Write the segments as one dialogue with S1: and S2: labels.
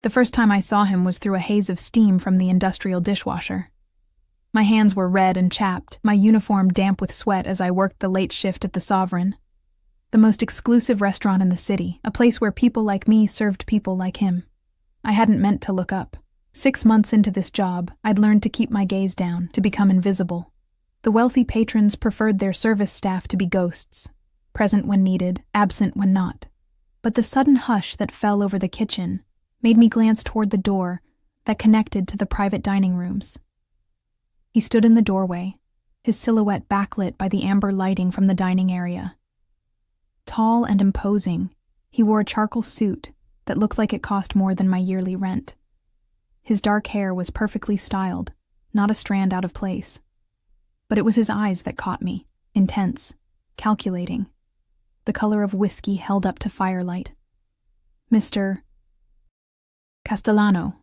S1: The first time I saw him was through a haze of steam from the industrial dishwasher. My hands were red and chapped, my uniform damp with sweat as I worked the late shift at the Sovereign, the most exclusive restaurant in the city, a place where people like me served people like him. I hadn't meant to look up. 6 months into this job, I'd learned to keep my gaze down, to become invisible. The wealthy patrons preferred their service staff to be ghosts, present when needed, absent when not. But the sudden hush that fell over the kitchen made me glance toward the door that connected to the private dining rooms. He stood in the doorway, his silhouette backlit by the amber lighting from the dining area. Tall and imposing, he wore a charcoal suit that looked like it cost more than my yearly rent. His dark hair was perfectly styled, not a strand out of place. But it was his eyes that caught me, intense, calculating, the color of whiskey held up to firelight. Mr. Castellano,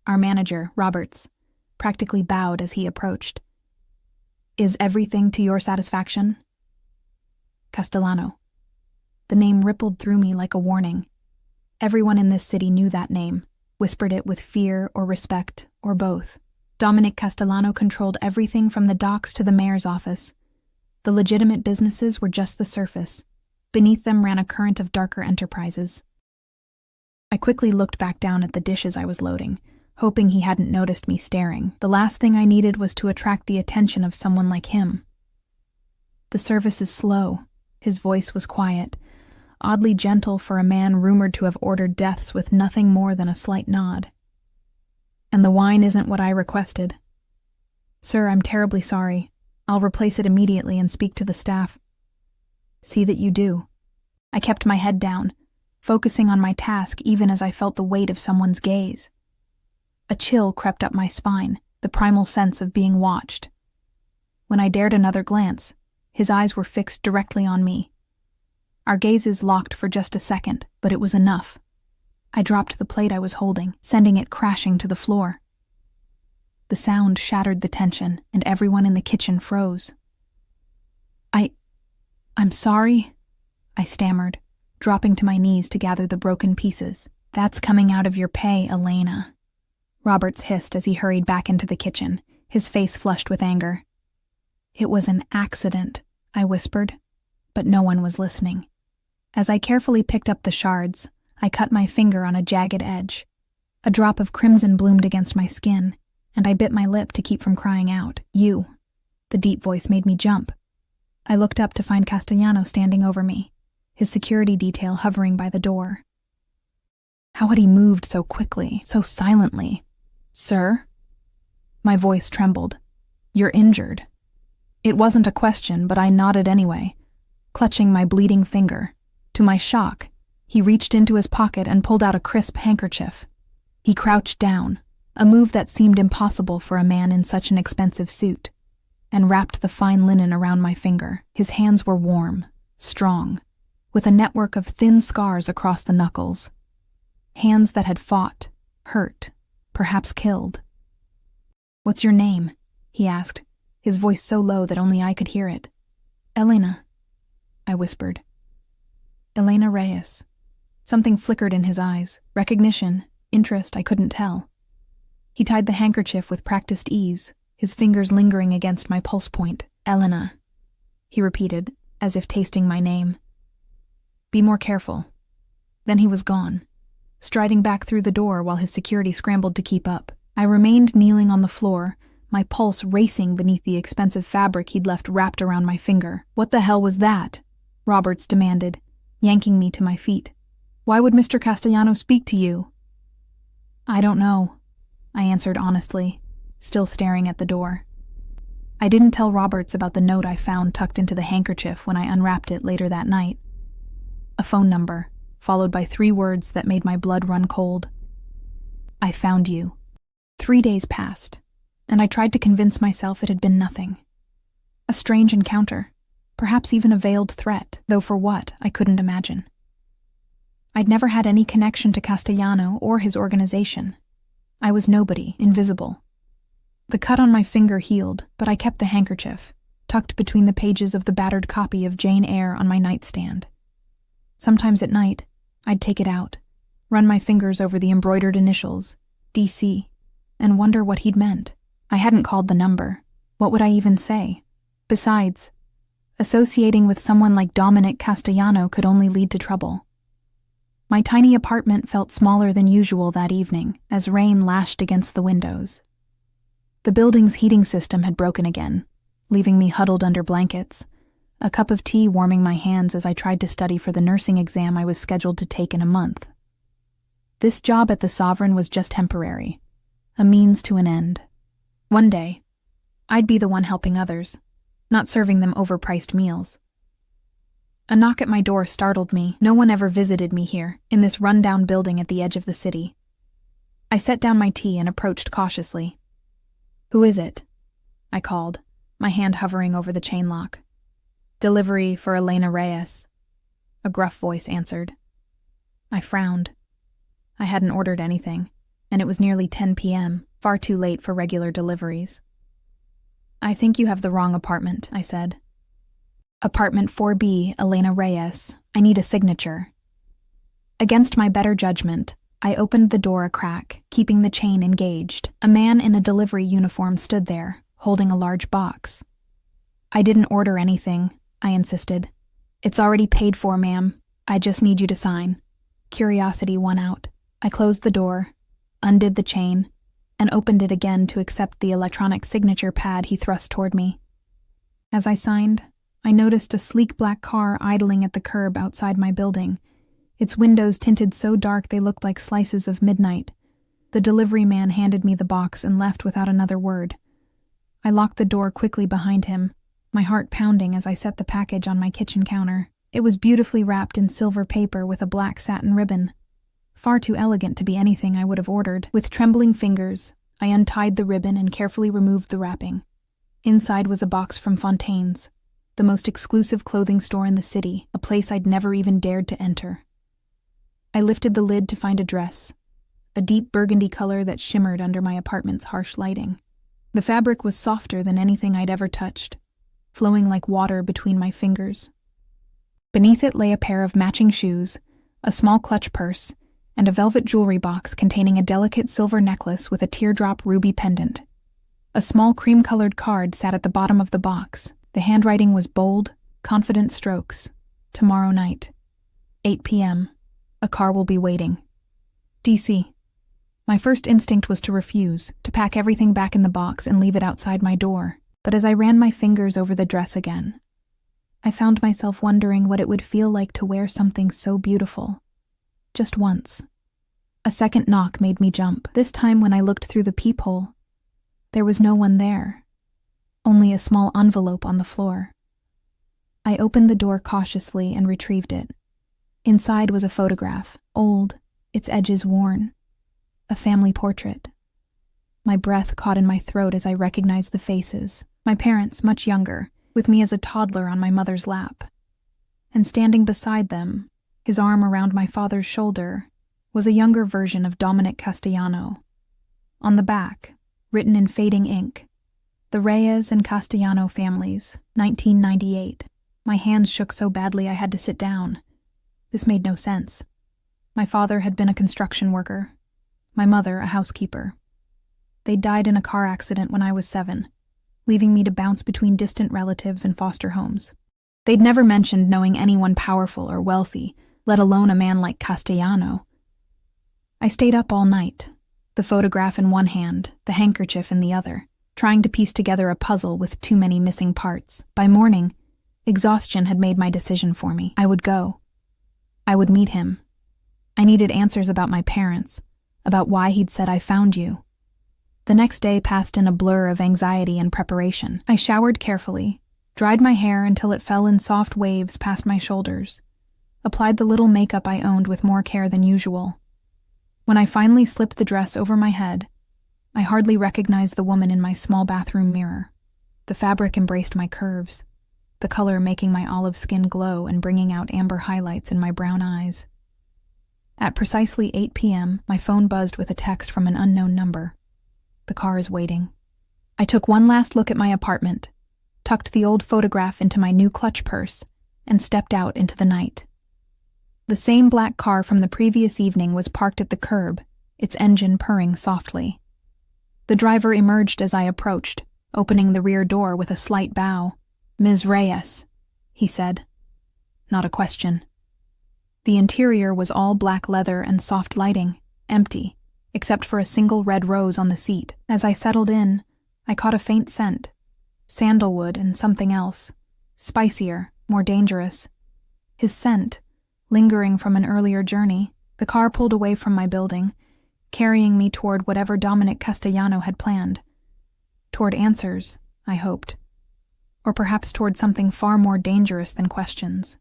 S1: our manager, Roberts, practically bowed as he approached. "Is everything to your satisfaction?" Castellano. The name rippled through me like a warning. Everyone in this city knew that name, whispered it with fear or respect, or both. Dominic Castellano controlled everything from the docks to the mayor's office. The legitimate businesses were just the surface. Beneath them ran a current of darker enterprises. I quickly looked back down at the dishes I was loading, hoping he hadn't noticed me staring. The last thing I needed was to attract the attention of someone like him. "The service is slow." His voice was quiet, oddly gentle for a man rumored to have ordered deaths with nothing more than a slight nod. "And the wine isn't what I requested." "Sir, I'm terribly sorry. I'll replace it immediately and speak to the staff." "See that you do." I kept my head down, focusing on my task even as I felt the weight of someone's gaze. A chill crept up my spine, the primal sense of being watched. When I dared another glance, his eyes were fixed directly on me. Our gazes locked for just a second, but it was enough. I dropped the plate I was holding, sending it crashing to the floor. The sound shattered the tension, and everyone in the kitchen froze. I'm sorry," I stammered, dropping to my knees to gather the broken pieces. "That's coming out of your pay, Elena," Roberts hissed as he hurried back into the kitchen, his face flushed with anger. "It was an accident," I whispered, but no one was listening. As I carefully picked up the shards, I cut my finger on a jagged edge. A drop of crimson bloomed against my skin, and I bit my lip to keep from crying out. "You." The deep voice made me jump. I looked up to find Castellano standing over me, his security detail hovering by the door. How had he moved so quickly, so silently? "Sir?" My voice trembled. "You're injured." It wasn't a question, but I nodded anyway, clutching my bleeding finger. To my shock, he reached into his pocket and pulled out a crisp handkerchief. He crouched down, a move that seemed impossible for a man in such an expensive suit, and wrapped the fine linen around my finger. His hands were warm, strong, with a network of thin scars across the knuckles. Hands that had fought, hurt, perhaps killed. "What's your name?" he asked, his voice so low that only I could hear it. "Elena," I whispered. "Elena Reyes." Something flickered in his eyes, recognition, interest, I couldn't tell. He tied the handkerchief with practiced ease, his fingers lingering against my pulse point. "Elena," he repeated, as if tasting my name. "Be more careful." Then he was gone, striding back through the door while his security scrambled to keep up. I remained kneeling on the floor, my pulse racing beneath the expensive fabric he'd left wrapped around my finger. "What the hell was that?" Roberts demanded, yanking me to my feet. "Why would Mr. Castellano speak to you?" "I don't know," I answered honestly, still staring at the door. I didn't tell Roberts about the note I found tucked into the handkerchief when I unwrapped it later that night. A phone number, followed by 3 words that made my blood run cold. "I found you." 3 days passed, and I tried to convince myself it had been nothing. A strange encounter, perhaps even a veiled threat, though for what, I couldn't imagine. I'd never had any connection to Castellano or his organization. I was nobody, invisible. The cut on my finger healed, but I kept the handkerchief, tucked between the pages of the battered copy of Jane Eyre on my nightstand. Sometimes at night, I'd take it out, run my fingers over the embroidered initials, DC, and wonder what he'd meant. I hadn't called the number. What would I even say? Besides, associating with someone like Dominic Castellano could only lead to trouble. My tiny apartment felt smaller than usual that evening as rain lashed against the windows. The building's heating system had broken again, leaving me huddled under blankets, a cup of tea warming my hands as I tried to study for the nursing exam I was scheduled to take in a month. This job at the Sovereign was just temporary, a means to an end. One day, I'd be the one helping others, not serving them overpriced meals. A knock at my door startled me. No one ever visited me here, in this run-down building at the edge of the city. I set down my tea and approached cautiously. "Who is it?" I called, my hand hovering over the chain lock. "Delivery for Elena Reyes," a gruff voice answered. I frowned. I hadn't ordered anything, and it was nearly 10 p.m., far too late for regular deliveries. "I think you have the wrong apartment," I said. "Apartment 4B, Elena Reyes. I need a signature." Against my better judgment, I opened the door a crack, keeping the chain engaged. A man in a delivery uniform stood there, holding a large box. "I didn't order anything," I insisted. "It's already paid for, ma'am. I just need you to sign." Curiosity won out. I closed the door, undid the chain, and opened it again to accept the electronic signature pad he thrust toward me. As I signed, I noticed a sleek black car idling at the curb outside my building, its windows tinted so dark they looked like slices of midnight. The delivery man handed me the box and left without another word. I locked the door quickly behind him, my heart pounding as I set the package on my kitchen counter. It was beautifully wrapped in silver paper with a black satin ribbon. Far too elegant to be anything I would have ordered. With trembling fingers, I untied the ribbon and carefully removed the wrapping. Inside was a box from Fontaine's, the most exclusive clothing store in the city, a place I'd never even dared to enter. I lifted the lid to find a dress, a deep burgundy color that shimmered under my apartment's harsh lighting. The fabric was softer than anything I'd ever touched, flowing like water between my fingers. Beneath it lay a pair of matching shoes, a small clutch purse, and a velvet jewelry box containing a delicate silver necklace with a teardrop ruby pendant. A small cream-colored card sat at the bottom of the box. The handwriting was bold, confident strokes. "Tomorrow night, 8 p.m. A car will be waiting. DC." My first instinct was to refuse, to pack everything back in the box and leave it outside my door. But as I ran my fingers over the dress again, I found myself wondering what it would feel like to wear something so beautiful. Just once. A second knock made me jump. This time when I looked through the peephole, there was no one there. Only a small envelope on the floor. I opened the door cautiously and retrieved it. Inside was a photograph, old, its edges worn. A family portrait. My breath caught in my throat as I recognized the faces. My parents, much younger, with me as a toddler on my mother's lap. And standing beside them, his arm around my father's shoulder, was a younger version of Dominic Castellano. On the back, written in fading ink, "The Reyes and Castellano families, 1998. My hands shook so badly I had to sit down. This made no sense. My father had been a construction worker, my mother a housekeeper. They died in a car accident when I was 7, leaving me to bounce between distant relatives and foster homes. They'd never mentioned knowing anyone powerful or wealthy, let alone a man like Castellano. I stayed up all night, the photograph in one hand, the handkerchief in the other, trying to piece together a puzzle with too many missing parts. By morning, exhaustion had made my decision for me. I would go. I would meet him. I needed answers about my parents, about why he'd said "I found you." The next day passed in a blur of anxiety and preparation. I showered carefully, dried my hair until it fell in soft waves past my shoulders, applied the little makeup I owned with more care than usual. When I finally slipped the dress over my head, I hardly recognized the woman in my small bathroom mirror. The fabric embraced my curves, the color making my olive skin glow and bringing out amber highlights in my brown eyes. At precisely 8 p.m., my phone buzzed with a text from an unknown number. "The car is waiting." I took one last look at my apartment, tucked the old photograph into my new clutch purse, and stepped out into the night. The same black car from the previous evening was parked at the curb, its engine purring softly. The driver emerged as I approached, opening the rear door with a slight bow. "Ms. Reyes," he said. Not a question. The interior was all black leather and soft lighting, empty, except for a single red rose on the seat. As I settled in, I caught a faint scent. Sandalwood and something else. Spicier, more dangerous. His scent, lingering from an earlier journey. The car pulled away from my building, carrying me toward whatever Dominic Castellano had planned. Toward answers, I hoped. Or perhaps toward something far more dangerous than questions.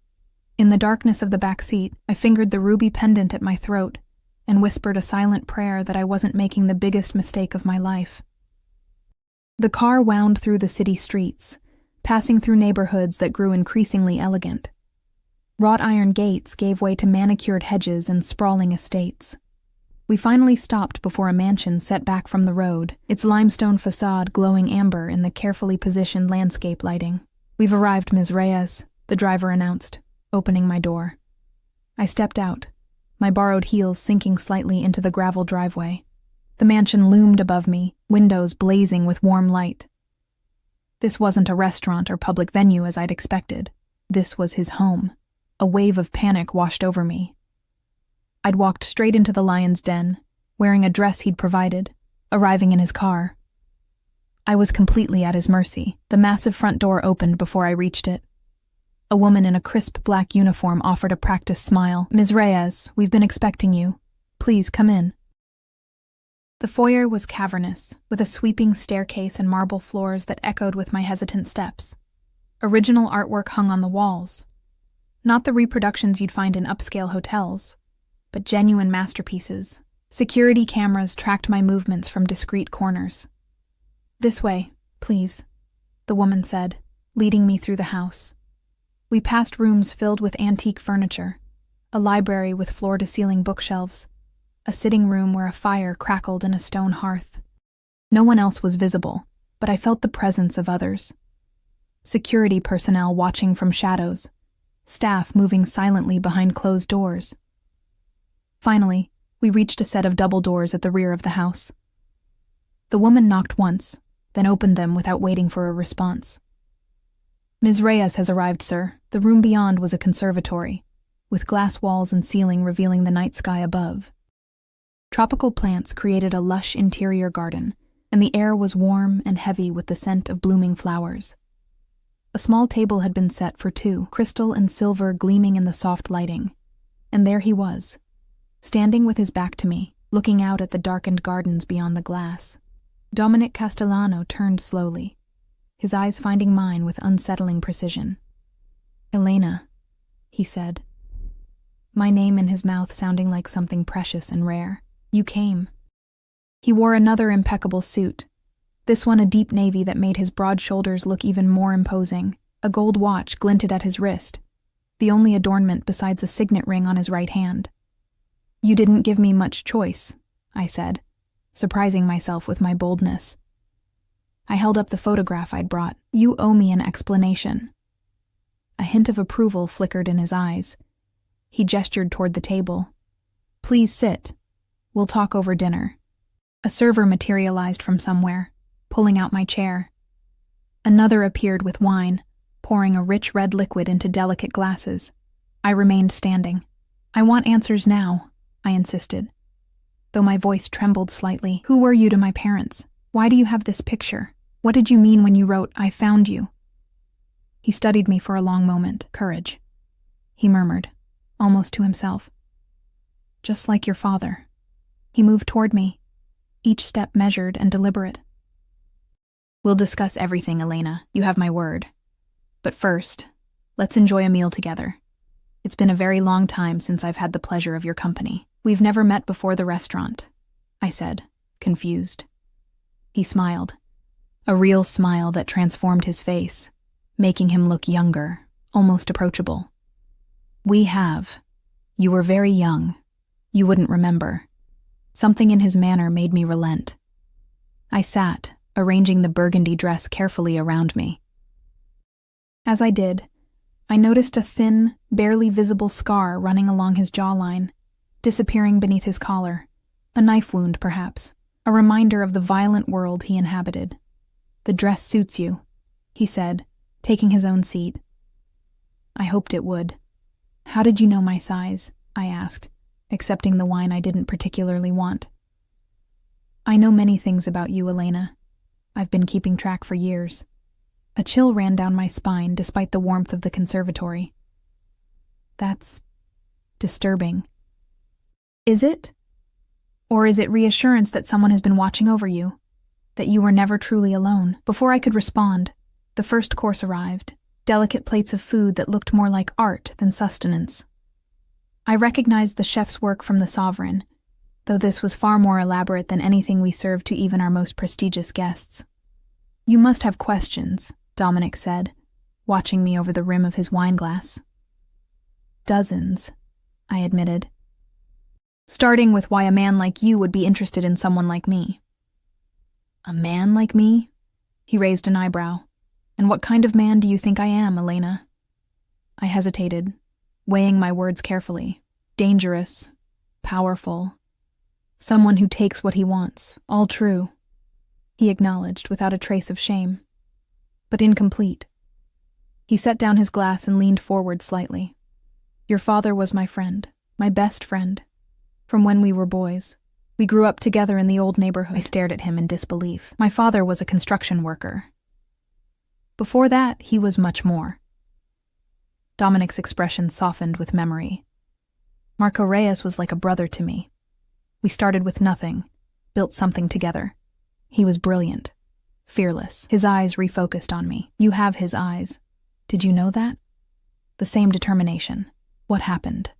S1: In the darkness of the back seat, I fingered the ruby pendant at my throat and whispered a silent prayer that I wasn't making the biggest mistake of my life. The car wound through the city streets, passing through neighborhoods that grew increasingly elegant. Wrought iron gates gave way to manicured hedges and sprawling estates. We finally stopped before a mansion set back from the road, its limestone facade glowing amber in the carefully positioned landscape lighting. "We've arrived, Ms. Reyes," the driver announced, opening my door. I stepped out, my borrowed heels sinking slightly into the gravel driveway. The mansion loomed above me, windows blazing with warm light. This wasn't a restaurant or public venue as I'd expected. This was his home. A wave of panic washed over me. I'd walked straight into the lion's den, wearing a dress he'd provided, arriving in his car. I was completely at his mercy. The massive front door opened before I reached it. A woman in a crisp black uniform offered a practiced smile. "Ms. Reyes, we've been expecting you. Please come in." The foyer was cavernous, with a sweeping staircase and marble floors that echoed with my hesitant steps. Original artwork hung on the walls. Not the reproductions you'd find in upscale hotels, but genuine masterpieces. Security cameras tracked my movements from discreet corners. "This way, please," the woman said, leading me through the house. We passed rooms filled with antique furniture, a library with floor-to-ceiling bookshelves, a sitting room where a fire crackled in a stone hearth. No one else was visible, but I felt the presence of others. Security personnel watching from shadows, staff moving silently behind closed doors. Finally, we reached a set of double doors at the rear of the house. The woman knocked once, then opened them without waiting for a response. "Ms. Reyes has arrived, sir." The room beyond was a conservatory, with glass walls and ceiling revealing the night sky above. Tropical plants created a lush interior garden, and the air was warm and heavy with the scent of blooming flowers. A small table had been set for two, crystal and silver gleaming in the soft lighting, and there he was, standing with his back to me, looking out at the darkened gardens beyond the glass. Dominic Castellano turned slowly, his eyes finding mine with unsettling precision. "Elena," he said, my name in his mouth sounding like something precious and rare. "You came." He wore another impeccable suit, this one a deep navy that made his broad shoulders look even more imposing. A gold watch glinted at his wrist, the only adornment besides a signet ring on his right hand. "You didn't give me much choice," I said, surprising myself with my boldness. I held up the photograph I'd brought. "You owe me an explanation." A hint of approval flickered in his eyes. He gestured toward the table. "Please sit. We'll talk over dinner." A server materialized from somewhere, pulling out my chair. Another appeared with wine, pouring a rich red liquid into delicate glasses. I remained standing. "I want answers now," I insisted, though my voice trembled slightly. "Who were you to my parents? Why do you have this picture? What did you mean when you wrote, 'I found you'?" He studied me for a long moment. "Courage," he murmured, almost to himself. "Just like your father." He moved toward me, each step measured and deliberate. "We'll discuss everything, Elena. You have my word. But first, let's enjoy a meal together. It's been a very long time since I've had the pleasure of your company." "We've never met before the restaurant," I said, confused. He smiled, a real smile that transformed his face, making him look younger, almost approachable. "We have. You were very young. You wouldn't remember." Something in his manner made me relent. I sat, arranging the burgundy dress carefully around me. As I did, I noticed a thin, barely visible scar running along his jawline, disappearing beneath his collar. A knife wound, perhaps, a reminder of the violent world he inhabited. "The dress suits you," he said, taking his own seat. I hoped it would. "How did you know my size?" I asked, accepting the wine I didn't particularly want. "I know many things about you, Elena. I've been keeping track for years." A chill ran down my spine despite the warmth of the conservatory. "That's disturbing." "Is it? Or is it reassurance that someone has been watching over you? That you were never truly alone?" Before I could respond, the first course arrived, delicate plates of food that looked more like art than sustenance. I recognized the chef's work from the Sovereign, though this was far more elaborate than anything we served to even our most prestigious guests. "You must have questions," Dominic said, watching me over the rim of his wineglass. "Dozens," I admitted. "Starting with why a man like you would be interested in someone like me." "A man like me?" He raised an eyebrow. "And what kind of man do you think I am, Elena?" I hesitated, weighing my words carefully. "Dangerous, powerful, someone who takes what he wants. All true," he acknowledged without a trace of shame. "But incomplete." He set down his glass and leaned forward slightly. "Your father was my friend, my best friend, from when we were boys. We grew up together in the old neighborhood." I stared at him in disbelief. "My father was a construction worker. Before that, he was much more." Dominic's expression softened with memory. "Marco Reyes was like a brother to me. We started with nothing, built something together. He was brilliant, fearless." His eyes refocused on me. "You have his eyes. Did you know that?" "The same determination. What happened?"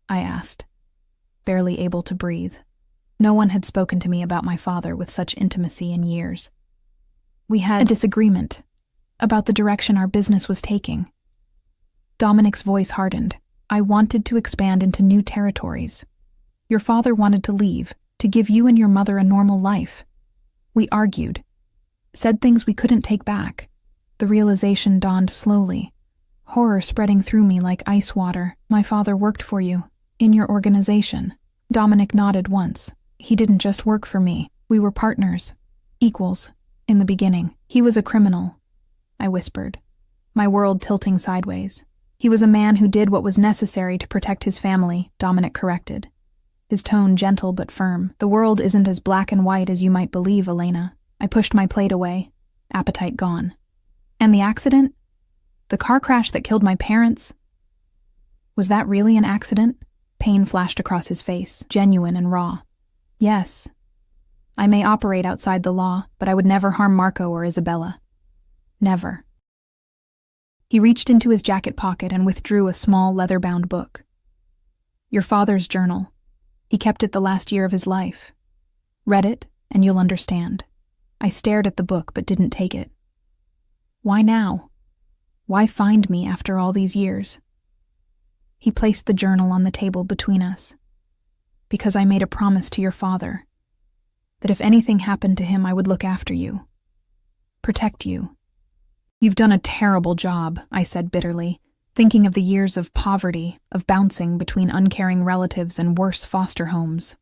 S1: I asked, barely able to breathe. No one had spoken to me about my father with such intimacy in years. "We had a disagreement about the direction our business was taking." Dominic's voice hardened. "I wanted to expand into new territories. Your father wanted to leave, to give you and your mother a normal life. We argued, said things we couldn't take back." The realization dawned slowly, horror spreading through me like ice water. "My father worked for you, in your organization." Dominic nodded once. "He didn't just work for me. We were partners, equals, in the beginning." "He was a criminal," I whispered, my world tilting sideways. "He was a man who did what was necessary to protect his family," Dominic corrected, his tone gentle but firm. "The world isn't as black and white as you might believe, Elena." I pushed my plate away, appetite gone. "And the accident? The car crash that killed my parents? Was that really an accident?" Pain flashed across his face, genuine and raw. "Yes. I may operate outside the law, but I would never harm Marco or Isabella. Never." He reached into his jacket pocket and withdrew a small leather-bound book. "Your father's journal. He kept it the last year of his life. Read it, and you'll understand." I stared at the book but didn't take it. "Why now? Why find me after all these years?" He placed the journal on the table between us. "Because I made a promise to your father, that if anything happened to him I would look after you, protect you." "You've done a terrible job," I said bitterly, thinking of the years of poverty, of bouncing between uncaring relatives and worse foster homes.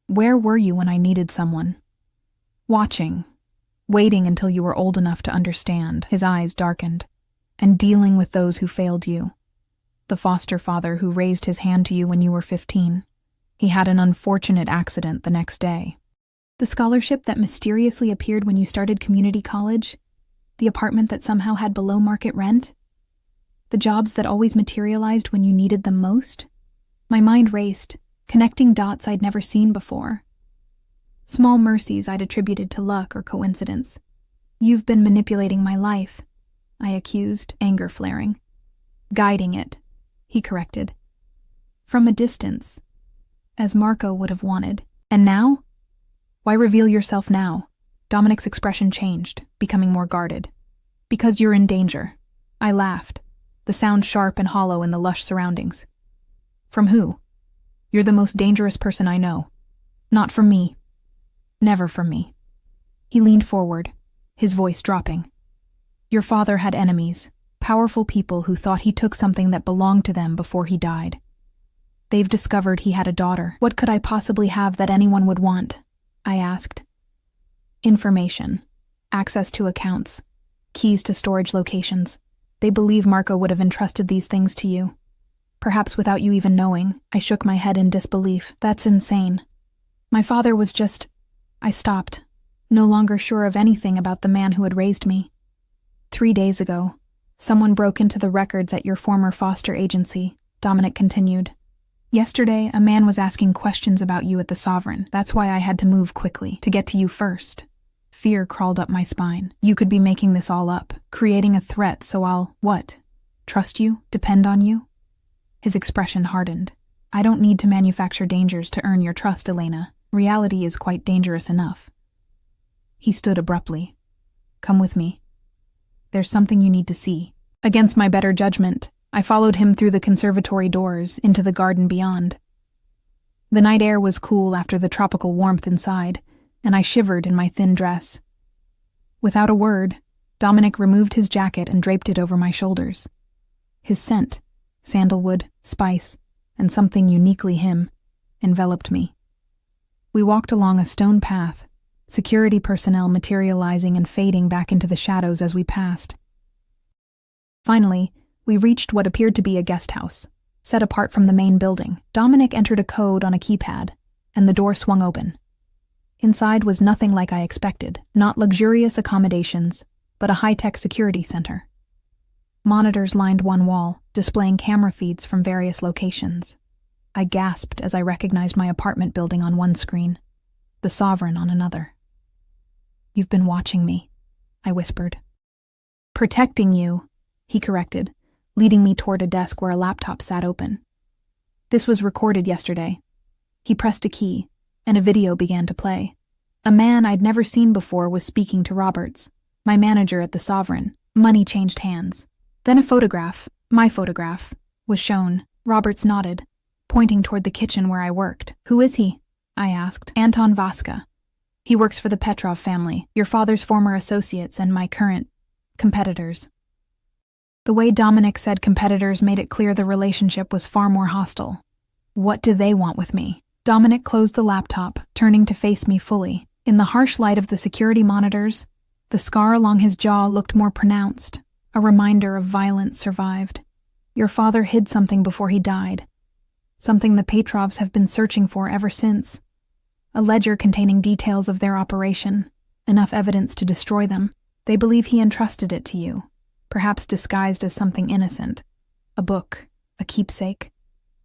S1: "Where were you when I needed someone?" "Watching, waiting until you were old enough to understand." His eyes darkened. "And dealing with those who failed you. The foster father who raised his hand to you when you were 15. He had an unfortunate accident the next day." "The scholarship that mysteriously appeared when you started community college? The apartment that somehow had below-market rent? The jobs that always materialized when you needed them most?" My mind raced, connecting dots I'd never seen before. Small mercies I'd attributed to luck or coincidence. "You've been manipulating my life," I accused, anger flaring. "Guiding it," he corrected. "From a distance, as Marco would have wanted. And now? Why reveal yourself now?" Dominic's expression changed, becoming more guarded. "Because you're in danger." I laughed, the sound sharp and hollow in the lush surroundings. "From who?" "You're the most dangerous person I know." "Not from me. Never from me." He leaned forward, his voice dropping. "Your father had enemies, Powerful people who thought he took something that belonged to them before he died. They've discovered he had a daughter. What could I possibly have that anyone would want? I asked. Information. Access to accounts. Keys to storage locations. They believe Marco would have entrusted these things to you. Perhaps without you even knowing. I shook my head in disbelief. That's insane. My father was just... I stopped, no longer sure of anything about the man who had raised me. 3 days ago, someone broke into the records at your former foster agency, Dominic continued. Yesterday, a man was asking questions about you at the Sovereign. That's why I had to move quickly, to get to you first. Fear crawled up my spine. You could be making this all up, creating a threat, so I'll, what? Trust you? Depend on you? His expression hardened. I don't need to manufacture dangers to earn your trust, Elena. Reality is quite dangerous enough. He stood abruptly. Come with me. There's something you need to see. Against my better judgment, I followed him through the conservatory doors into the garden beyond. The night air was cool after the tropical warmth inside, and I shivered in my thin dress. Without a word, Dominic removed his jacket and draped it over my shoulders. His scent, sandalwood, spice, and something uniquely him, enveloped me. We walked along a stone path, security personnel materializing and fading back into the shadows as we passed. Finally, we reached what appeared to be a guest house, set apart from the main building. Dominic entered a code on a keypad, and the door swung open. Inside was nothing like I expected, not luxurious accommodations, but a high-tech security center. Monitors lined one wall, displaying camera feeds from various locations. I gasped as I recognized my apartment building on one screen, the Sovereign on another. You've been watching me, I whispered. Protecting you, he corrected, leading me toward a desk where a laptop sat open. This was recorded yesterday. He pressed a key, and a video began to play. A man I'd never seen before was speaking to Roberts, my manager at the Sovereign. Money changed hands. Then a photograph, my photograph, was shown. Roberts nodded, pointing toward the kitchen where I worked. Who is he? I asked. Anton Vaska. He works for the Petrov family, your father's former associates and my current competitors. The way Dominic said competitors made it clear the relationship was far more hostile. What do they want with me? Dominic closed the laptop, turning to face me fully. In the harsh light of the security monitors, the scar along his jaw looked more pronounced, a reminder of violence survived. Your father hid something before he died. Something the Petrovs have been searching for ever since. A ledger containing details of their operation, enough evidence to destroy them. They believe he entrusted it to you, perhaps disguised as something innocent. A book, a keepsake,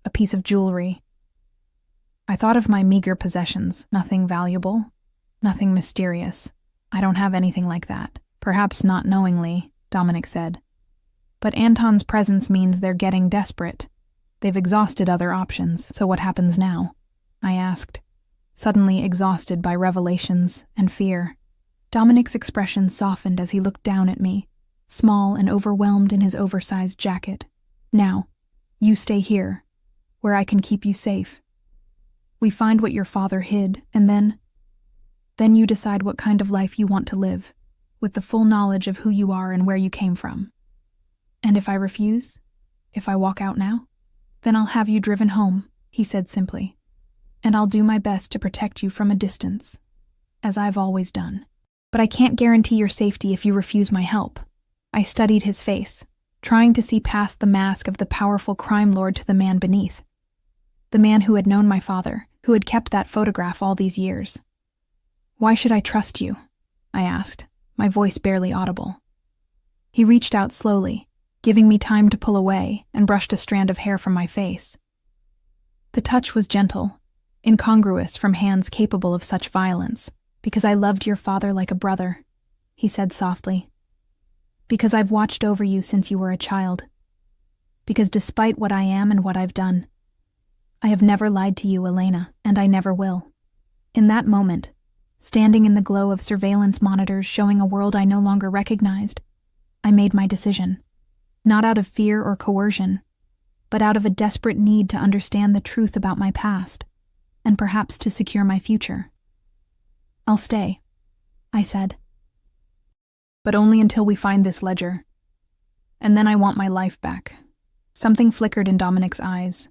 S1: a piece of jewelry. I thought of my meager possessions, nothing valuable, nothing mysterious. I don't have anything like that. Perhaps not knowingly, Dominic said. But Anton's presence means they're getting desperate. They've exhausted other options, so what happens now? I asked, suddenly exhausted by revelations and fear. Dominic's expression softened as he looked down at me, small and overwhelmed in his oversized jacket. Now, you stay here, where I can keep you safe. We find what your father hid, and then you decide what kind of life you want to live, with the full knowledge of who you are and where you came from. And if I refuse, if I walk out now, then I'll have you driven home, he said simply, and I'll do my best to protect you from a distance, as I've always done. But I can't guarantee your safety if you refuse my help. I studied his face, trying to see past the mask of the powerful crime lord to the man beneath. The man who had known my father, who had kept that photograph all these years. Why should I trust you? I asked, my voice barely audible. He reached out slowly, giving me time to pull away, and brushed a strand of hair from my face. The touch was gentle, incongruous from hands capable of such violence. Because I loved your father like a brother, he said softly. Because I've watched over you since you were a child. Because despite what I am and what I've done, I have never lied to you, Elena, and I never will. In that moment, standing in the glow of surveillance monitors showing a world I no longer recognized, I made my decision. Not out of fear or coercion, but out of a desperate need to understand the truth about my past, and perhaps to secure my future. I'll stay, I said. But only until we find this ledger. And then I want my life back. Something flickered in Dominic's eyes.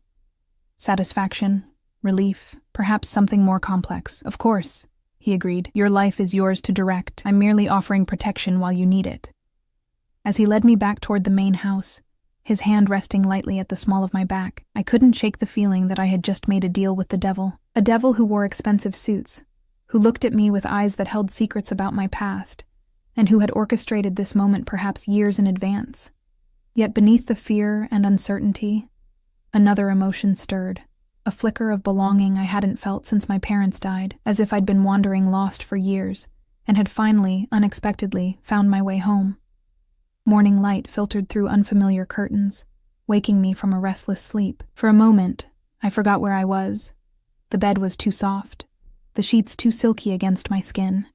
S1: Satisfaction, relief, perhaps something more complex. Of course, he agreed. Your life is yours to direct. I'm merely offering protection while you need it. As he led me back toward the main house, his hand resting lightly at the small of my back, I couldn't shake the feeling that I had just made a deal with the devil. A devil who wore expensive suits, who looked at me with eyes that held secrets about my past, and who had orchestrated this moment perhaps years in advance. Yet beneath the fear and uncertainty, another emotion stirred, a flicker of belonging I hadn't felt since my parents died, as if I'd been wandering lost for years, and had finally, unexpectedly, found my way home. Morning light filtered through unfamiliar curtains, waking me from a restless sleep. For a moment, I forgot where I was. The bed was too soft, the sheets too silky against my skin.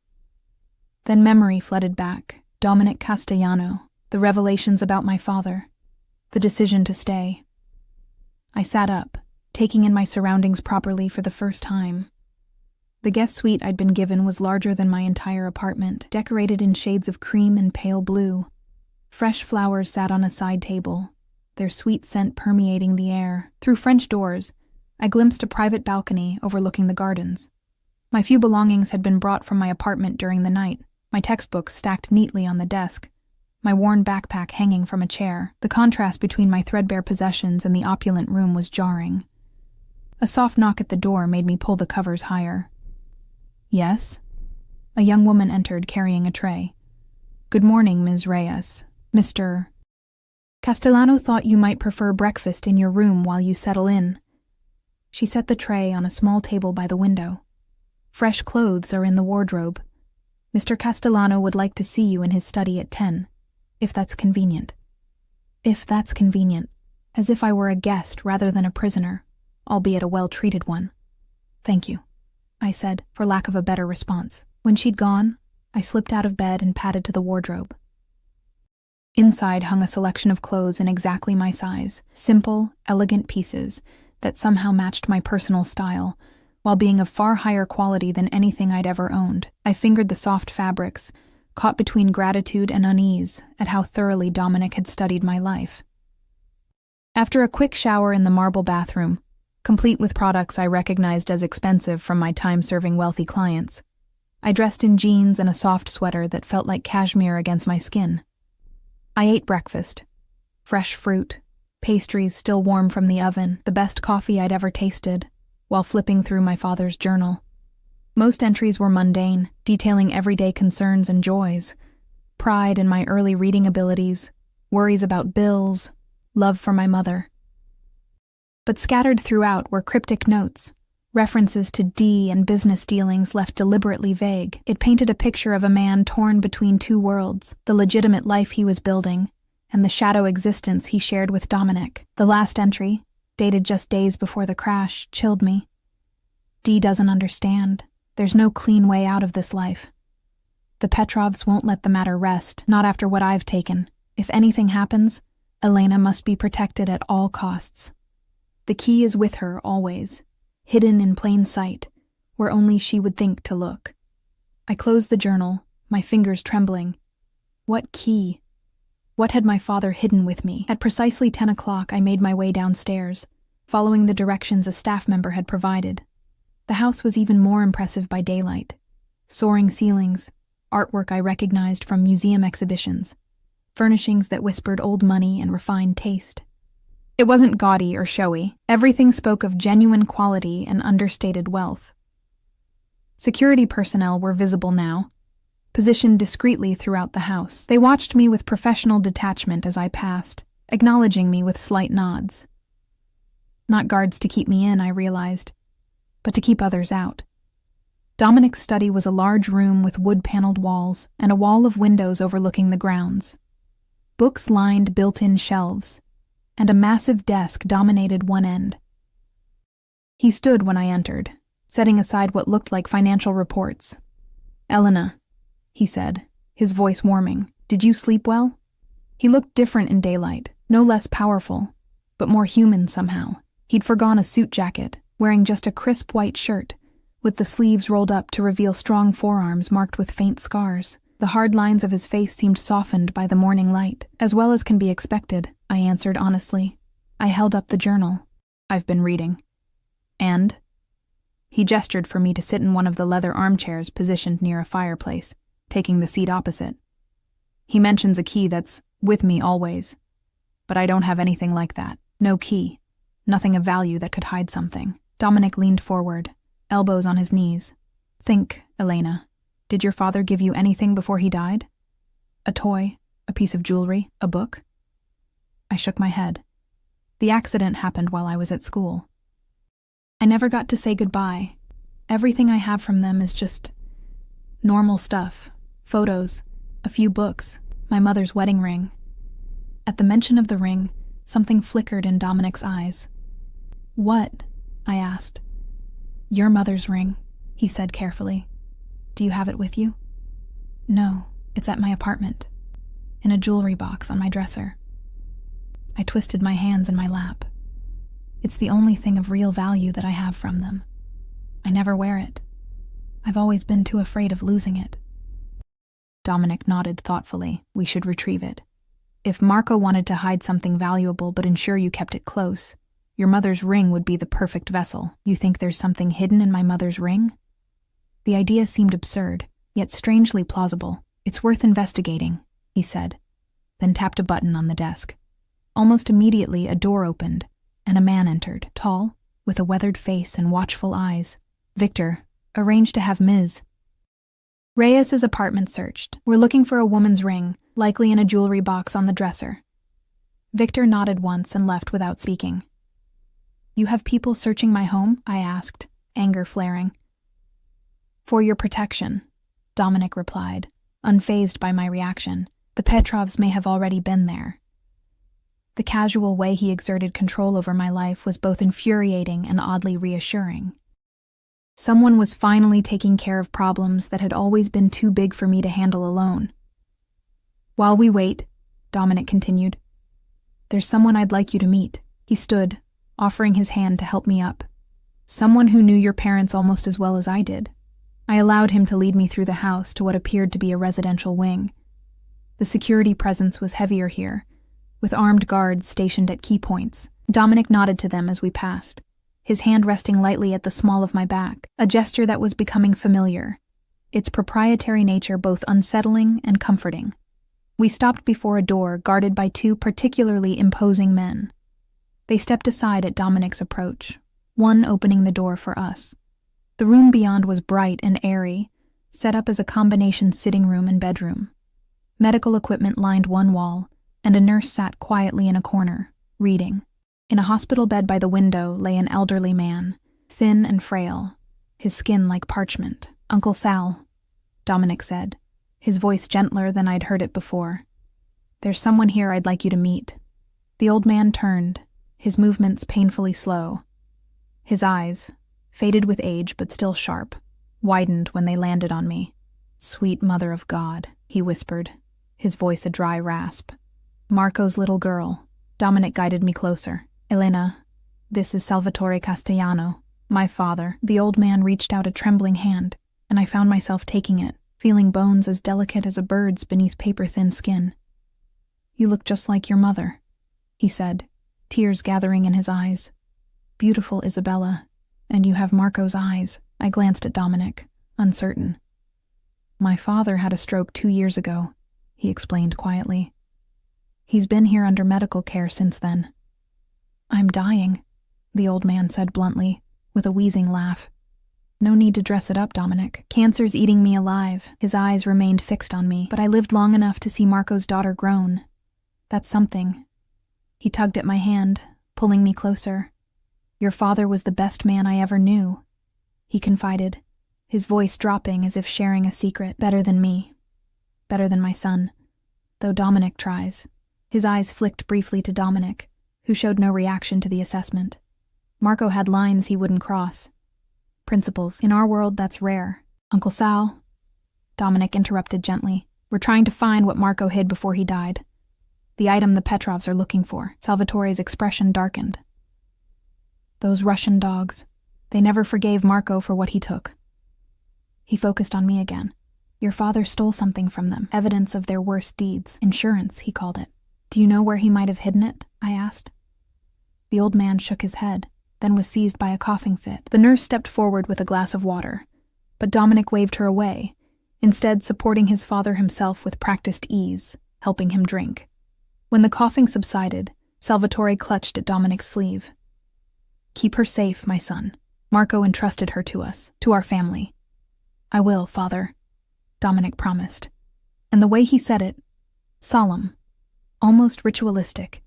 S1: Then memory flooded back. Dominic Castellano, the revelations about my father, the decision to stay. I sat up, taking in my surroundings properly for the first time. The guest suite I'd been given was larger than my entire apartment, decorated in shades of cream and pale blue. Fresh flowers sat on a side table, their sweet scent permeating the air. Through French doors, I glimpsed a private balcony overlooking the gardens. My few belongings had been brought from my apartment during the night, my textbooks stacked neatly on the desk, my worn backpack hanging from a chair. The contrast between my threadbare possessions and the opulent room was jarring. A soft knock at the door made me pull the covers higher. Yes? A young woman entered carrying a tray. Good morning, Ms. Reyes. Mr. Castellano thought you might prefer breakfast in your room while you settle in. She set the tray on a small table by the window. Fresh clothes are in the wardrobe. Mr. Castellano would like to see you in his study at 10, if that's convenient. If that's convenient, as if I were a guest rather than a prisoner, albeit a well-treated one. Thank you, I said, for lack of a better response. When she'd gone, I slipped out of bed and padded to the wardrobe. Inside hung a selection of clothes in exactly my size, simple, elegant pieces that somehow matched my personal style, while being of far higher quality than anything I'd ever owned. I fingered the soft fabrics, caught between gratitude and unease at how thoroughly Dominic had studied my life. After a quick shower in the marble bathroom, complete with products I recognized as expensive from my time serving wealthy clients, I dressed in jeans and a soft sweater that felt like cashmere against my skin. I ate breakfast. Fresh fruit, pastries still warm from the oven, the best coffee I'd ever tasted, while flipping through my father's journal. Most entries were mundane, detailing everyday concerns and joys. Pride in my early reading abilities, worries about bills, love for my mother. But scattered throughout were cryptic notes, references to D and business dealings left deliberately vague. It painted a picture of a man torn between two worlds, the legitimate life he was building, and the shadow existence he shared with Dominic. The last entry, dated just days before the crash, chilled me. D doesn't understand. There's no clean way out of this life. The Petrovs won't let the matter rest, not after what I've taken. If anything happens, Elena must be protected at all costs. The key is with her always, hidden in plain sight, where only she would think to look. I closed the journal, my fingers trembling. What key? What had my father hidden with me? At precisely 10 o'clock, I made my way downstairs, following the directions a staff member had provided. The house was even more impressive by daylight. Soaring ceilings, artwork I recognized from museum exhibitions, furnishings that whispered old money and refined taste. It wasn't gaudy or showy. Everything spoke of genuine quality and understated wealth. Security personnel were visible now, positioned discreetly throughout the house. They watched me with professional detachment as I passed, acknowledging me with slight nods. Not guards to keep me in, I realized, but to keep others out. Dominic's study was a large room with wood-paneled walls and a wall of windows overlooking the grounds. Books lined built-in shelves, and a massive desk dominated one end. He stood when I entered, setting aside what looked like financial reports. "Elena," he said, his voice warming, "did you sleep well?" He looked different in daylight, no less powerful, but more human somehow. He'd forgone a suit jacket, wearing just a crisp white shirt, with the sleeves rolled up to reveal strong forearms marked with faint scars. The hard lines of his face seemed softened by the morning light. As well as can be expected, I answered honestly. I held up the journal. I've been reading. And? He gestured for me to sit in one of the leather armchairs positioned near a fireplace, taking the seat opposite. He mentions a key that's with me always. But I don't have anything like that. No key. Nothing of value that could hide something. Dominic leaned forward, elbows on his knees. Think, Elena. Did your father give you anything before he died? A toy? A piece of jewelry? A book? I shook my head. The accident happened while I was at school. I never got to say goodbye. Everything I have from them is just normal stuff. Photos, a few books, my mother's wedding ring. At the mention of the ring, something flickered in Dominic's eyes. What? I asked. Your mother's ring, he said carefully. Do you have it with you? No, it's at my apartment, in a jewelry box on my dresser. I twisted my hands in my lap. It's the only thing of real value that I have from them. I never wear it. I've always been too afraid of losing it. Dominic nodded thoughtfully. We should retrieve it. If Marco wanted to hide something valuable but ensure you kept it close, your mother's ring would be the perfect vessel. You think there's something hidden in my mother's ring? The idea seemed absurd, yet strangely plausible. It's worth investigating, he said, then tapped a button on the desk. Almost immediately, a door opened, and a man entered, tall, with a weathered face and watchful eyes. Victor, arranged to have Ms. Reyes's apartment searched. We're looking for a woman's ring, likely in a jewelry box on the dresser. Victor nodded once and left without speaking. You have people searching my home? I asked, anger flaring. For your protection, Dominic replied, unfazed by my reaction. The Petrovs may have already been there. The casual way he exerted control over my life was both infuriating and oddly reassuring. Someone was finally taking care of problems that had always been too big for me to handle alone. While we wait, Dominic continued, there's someone I'd like you to meet. He stood, offering his hand to help me up. Someone who knew your parents almost as well as I did. I allowed him to lead me through the house to what appeared to be a residential wing. The security presence was heavier here, with armed guards stationed at key points. Dominic nodded to them as we passed, his hand resting lightly at the small of my back, a gesture that was becoming familiar, its proprietary nature both unsettling and comforting. We stopped before a door guarded by two particularly imposing men. They stepped aside at Dominic's approach, one opening the door for us. The room beyond was bright and airy, set up as a combination sitting room and bedroom. Medical equipment lined one wall, and a nurse sat quietly in a corner, reading. In a hospital bed by the window lay an elderly man, thin and frail, his skin like parchment. Uncle Sal, Dominic said, his voice gentler than I'd heard it before. There's someone here I'd like you to meet. The old man turned, his movements painfully slow. His eyes, faded with age but still sharp, widened when they landed on me. Sweet Mother of God, he whispered, his voice a dry rasp. Marco's little girl. Dominic guided me closer. Elena, this is Salvatore Castellano, my father. The old man reached out a trembling hand, and I found myself taking it, feeling bones as delicate as a bird's beneath paper-thin skin. You look just like your mother, he said, tears gathering in his eyes. Beautiful Isabella, and you have Marco's eyes. I glanced at Dominic, uncertain. My father had a stroke 2 years ago, he explained quietly. He's been here under medical care since then. I'm dying, the old man said bluntly, with a wheezing laugh. No need to dress it up, Dominic. Cancer's eating me alive. His eyes remained fixed on me, but I lived long enough to see Marco's daughter grown. That's something. He tugged at my hand, pulling me closer. Your father was the best man I ever knew, he confided, his voice dropping as if sharing a secret. Better than me. Better than my son. Though Dominic tries. His eyes flicked briefly to Dominic, who showed no reaction to the assessment. Marco had lines he wouldn't cross. Principles. In our world, that's rare. Uncle Sal, Dominic interrupted gently. We're trying to find what Marco hid before he died. The item the Petrovs are looking for. Salvatore's expression darkened. Those Russian dogs. They never forgave Marco for what he took. He focused on me again. Your father stole something from them, evidence of their worst deeds. Insurance, he called it. Do you know where he might have hidden it? I asked. The old man shook his head, then was seized by a coughing fit. The nurse stepped forward with a glass of water, but Dominic waved her away, instead supporting his father himself with practiced ease, helping him drink. When the coughing subsided, Salvatore clutched at Dominic's sleeve. Keep her safe, my son. Marco entrusted her to us, to our family. I will, father, Dominic promised. And the way he said it, solemn, almost ritualistic,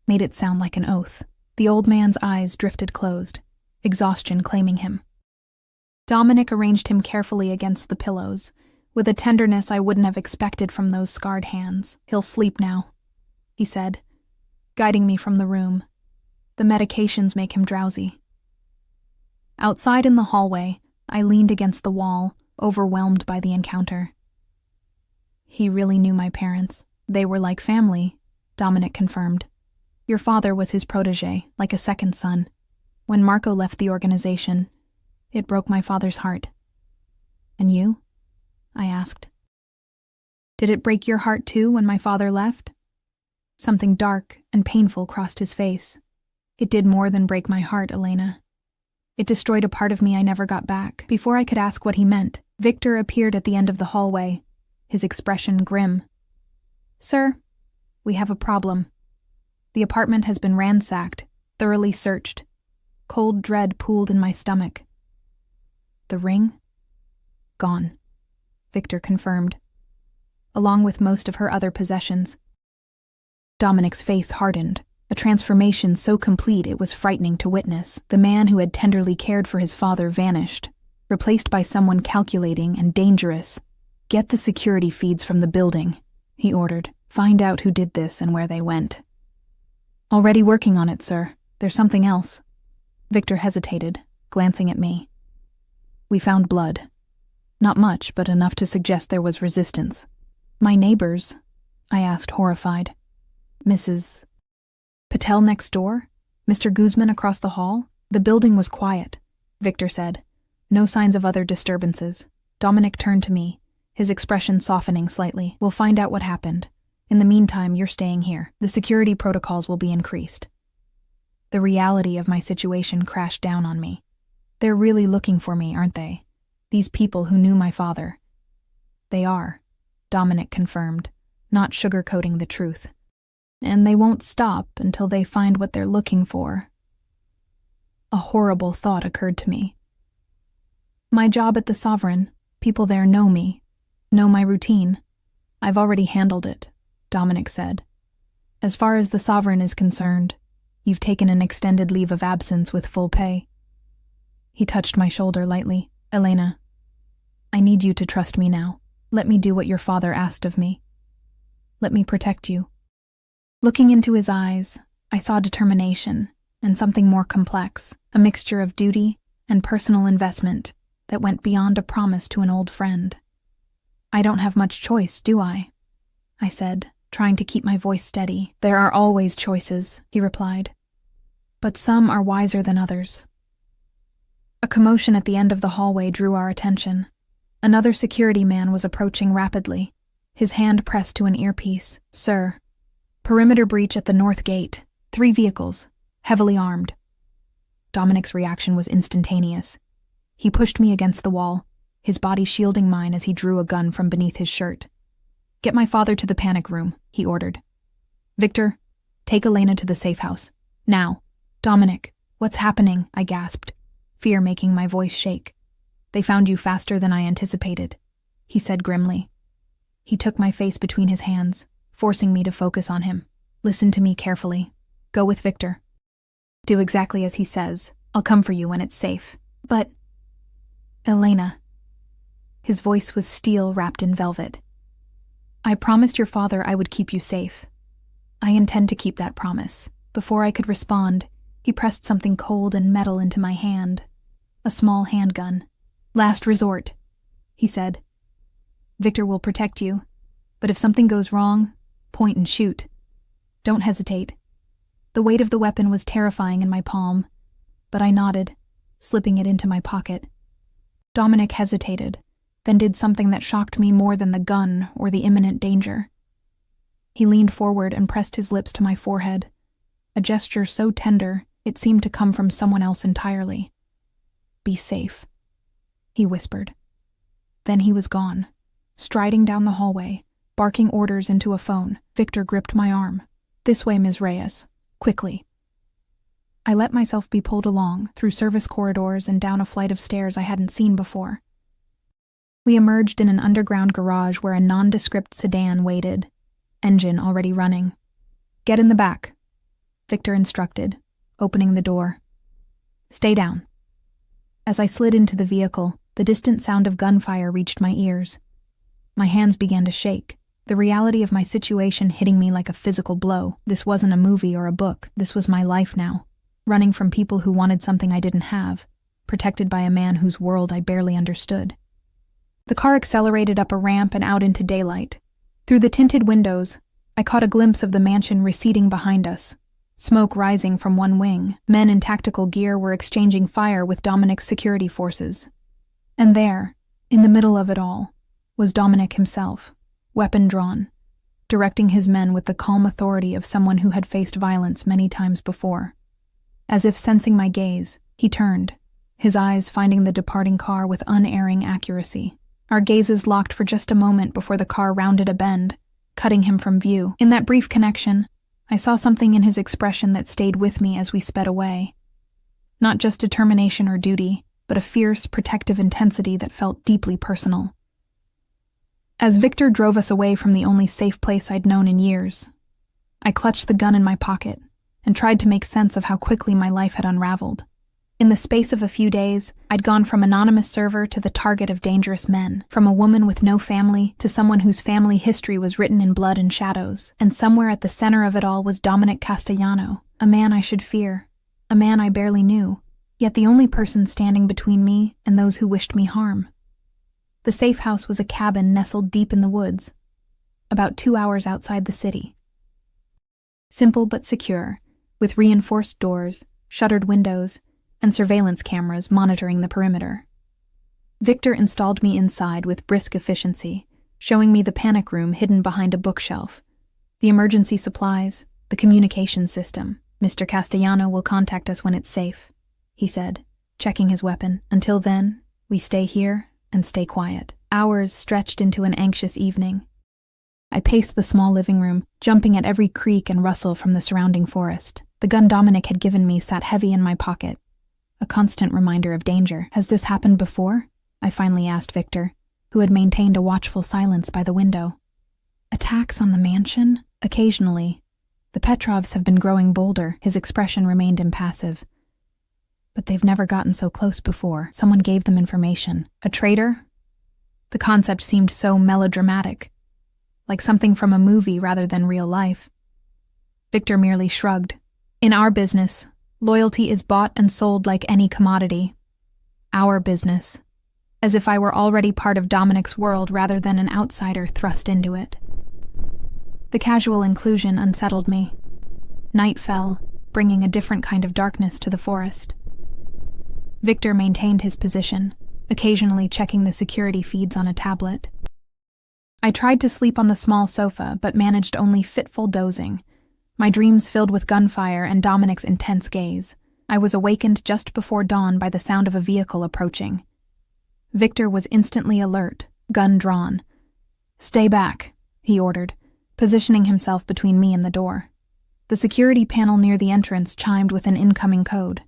S1: made it sound like an oath. The old man's eyes drifted closed, exhaustion claiming him. Dominic arranged him carefully against the pillows, with a tenderness I wouldn't have expected from those scarred hands. He'll sleep now, he said, guiding me from the room. The medications make him drowsy. Outside in the hallway, I leaned against the wall, overwhelmed by the encounter. He really knew my parents. They were like family, Dominic confirmed. Your father was his protege, like a second son. When Marco left the organization, it broke my father's heart. And you? I asked. Did it break your heart too when my father left? Something dark and painful crossed his face. It did more than break my heart, Elena. It destroyed a part of me I never got back. Before I could ask what he meant, Victor appeared at the end of the hallway, his expression grim. Sir, we have a problem. The apartment has been ransacked, thoroughly searched. Cold dread pooled in my stomach. The ring? Gone, Victor confirmed, along with most of her other possessions. Dominic's face hardened, a transformation so complete it was frightening to witness. The man who had tenderly cared for his father vanished, replaced by someone calculating and dangerous. Get the security feeds from the building, he ordered. Find out who did this and where they went. Already working on it, sir. There's something else. Victor hesitated, glancing at me. We found blood. Not much, but enough to suggest there was resistance. My neighbors? I asked, horrified. Mrs. Patel next door? Mr. Guzman across the hall? The building was quiet, Victor said. No signs of other disturbances. Dominic turned to me, his expression softening slightly. We'll find out what happened. In the meantime, you're staying here. The security protocols will be increased. The reality of my situation crashed down on me. They're really looking for me, aren't they? These people who knew my father. They are, Dominic confirmed, not sugarcoating the truth. And they won't stop until they find what they're looking for. A horrible thought occurred to me. My job at the Sovereign, people there know me, know my routine. I've already handled it, Dominic said. As far as the Sovereign is concerned, you've taken an extended leave of absence with full pay. He touched my shoulder lightly. Elena, I need you to trust me now. Let me do what your father asked of me. Let me protect you. Looking into his eyes, I saw determination and something more complex, a mixture of duty and personal investment that went beyond a promise to an old friend. I don't have much choice, do I? I said, trying to keep my voice steady. There are always choices, he replied. But some are wiser than others. A commotion at the end of the hallway drew our attention. Another security man was approaching rapidly, his hand pressed to an earpiece. Sir, perimeter breach at the north gate. 3 vehicles, heavily armed. Dominic's reaction was instantaneous. He pushed me against the wall, his body shielding mine as he drew a gun from beneath his shirt. Get my father to the panic room, he ordered. Victor, take Elena to the safe house. Now. Dominic, what's happening? I gasped, fear making my voice shake. They found you faster than I anticipated, he said grimly. He took my face between his hands, forcing me to focus on him. Listen to me carefully. Go with Victor. Do exactly as he says. I'll come for you when it's safe. But... Elena. His voice was steel wrapped in velvet. I promised your father I would keep you safe. I intend to keep that promise. Before I could respond, he pressed something cold and metal into my hand. A small handgun. Last resort, he said. Victor will protect you, but if something goes wrong, point and shoot. Don't hesitate. The weight of the weapon was terrifying in my palm, but I nodded, slipping it into my pocket. Dominic hesitated, then did something that shocked me more than the gun or the imminent danger. He leaned forward and pressed his lips to my forehead, a gesture so tender it seemed to come from someone else entirely. "Be safe," he whispered. Then he was gone, striding down the hallway, barking orders into a phone. Victor gripped my arm. "This way, Ms. Reyes. Quickly." I let myself be pulled along, through service corridors and down a flight of stairs I hadn't seen before. We emerged in an underground garage where a nondescript sedan waited, engine already running. "Get in the back," Victor instructed, opening the door. "Stay down." As I slid into the vehicle, the distant sound of gunfire reached my ears. My hands began to shake, the reality of my situation hitting me like a physical blow. This wasn't a movie or a book, this was my life now. Running from people who wanted something I didn't have, protected by a man whose world I barely understood. The car accelerated up a ramp and out into daylight. Through the tinted windows, I caught a glimpse of the mansion receding behind us, smoke rising from one wing. Men in tactical gear were exchanging fire with Dominic's security forces. And there, in the middle of it all, was Dominic himself, weapon drawn, directing his men with the calm authority of someone who had faced violence many times before. As if sensing my gaze, he turned, his eyes finding the departing car with unerring accuracy. Our gazes locked for just a moment before the car rounded a bend, cutting him from view. In that brief connection, I saw something in his expression that stayed with me as we sped away. Not just determination or duty, but a fierce, protective intensity that felt deeply personal. As Victor drove us away from the only safe place I'd known in years, I clutched the gun in my pocket and tried to make sense of how quickly my life had unraveled. In the space of a few days, I'd gone from anonymous server to the target of dangerous men, from a woman with no family to someone whose family history was written in blood and shadows, and somewhere at the center of it all was Dominic Castellano, a man I should fear, a man I barely knew, yet the only person standing between me and those who wished me harm. The safe house was a cabin nestled deep in the woods, about 2 hours outside the city. Simple but secure, with reinforced doors, shuttered windows, and surveillance cameras monitoring the perimeter. Victor installed me inside with brisk efficiency, showing me the panic room hidden behind a bookshelf, the emergency supplies, the communication system. "Mr. Castellano will contact us when it's safe," he said, checking his weapon. "Until then, we stay here and stay quiet." Hours stretched into an anxious evening. I paced the small living room, jumping at every creak and rustle from the surrounding forest. The gun Dominic had given me sat heavy in my pocket, a constant reminder of danger. "Has this happened before?" I finally asked Victor, who had maintained a watchful silence by the window. "Attacks on the mansion? Occasionally. The Petrovs have been growing bolder." His expression remained impassive. "But they've never gotten so close before. Someone gave them information. A traitor?" The concept seemed so melodramatic, like something from a movie rather than real life. Victor merely shrugged. "In our business, loyalty is bought and sold like any commodity. Our business. As if I were already part of Dominic's world rather than an outsider thrust into it." The casual inclusion unsettled me. Night fell, bringing a different kind of darkness to the forest. Victor maintained his position, occasionally checking the security feeds on a tablet. I tried to sleep on the small sofa, but managed only fitful dozing, my dreams filled with gunfire and Dominic's intense gaze. I was awakened just before dawn by the sound of a vehicle approaching. Victor was instantly alert, gun drawn. "Stay back," he ordered, positioning himself between me and the door. The security panel near the entrance chimed with an incoming code.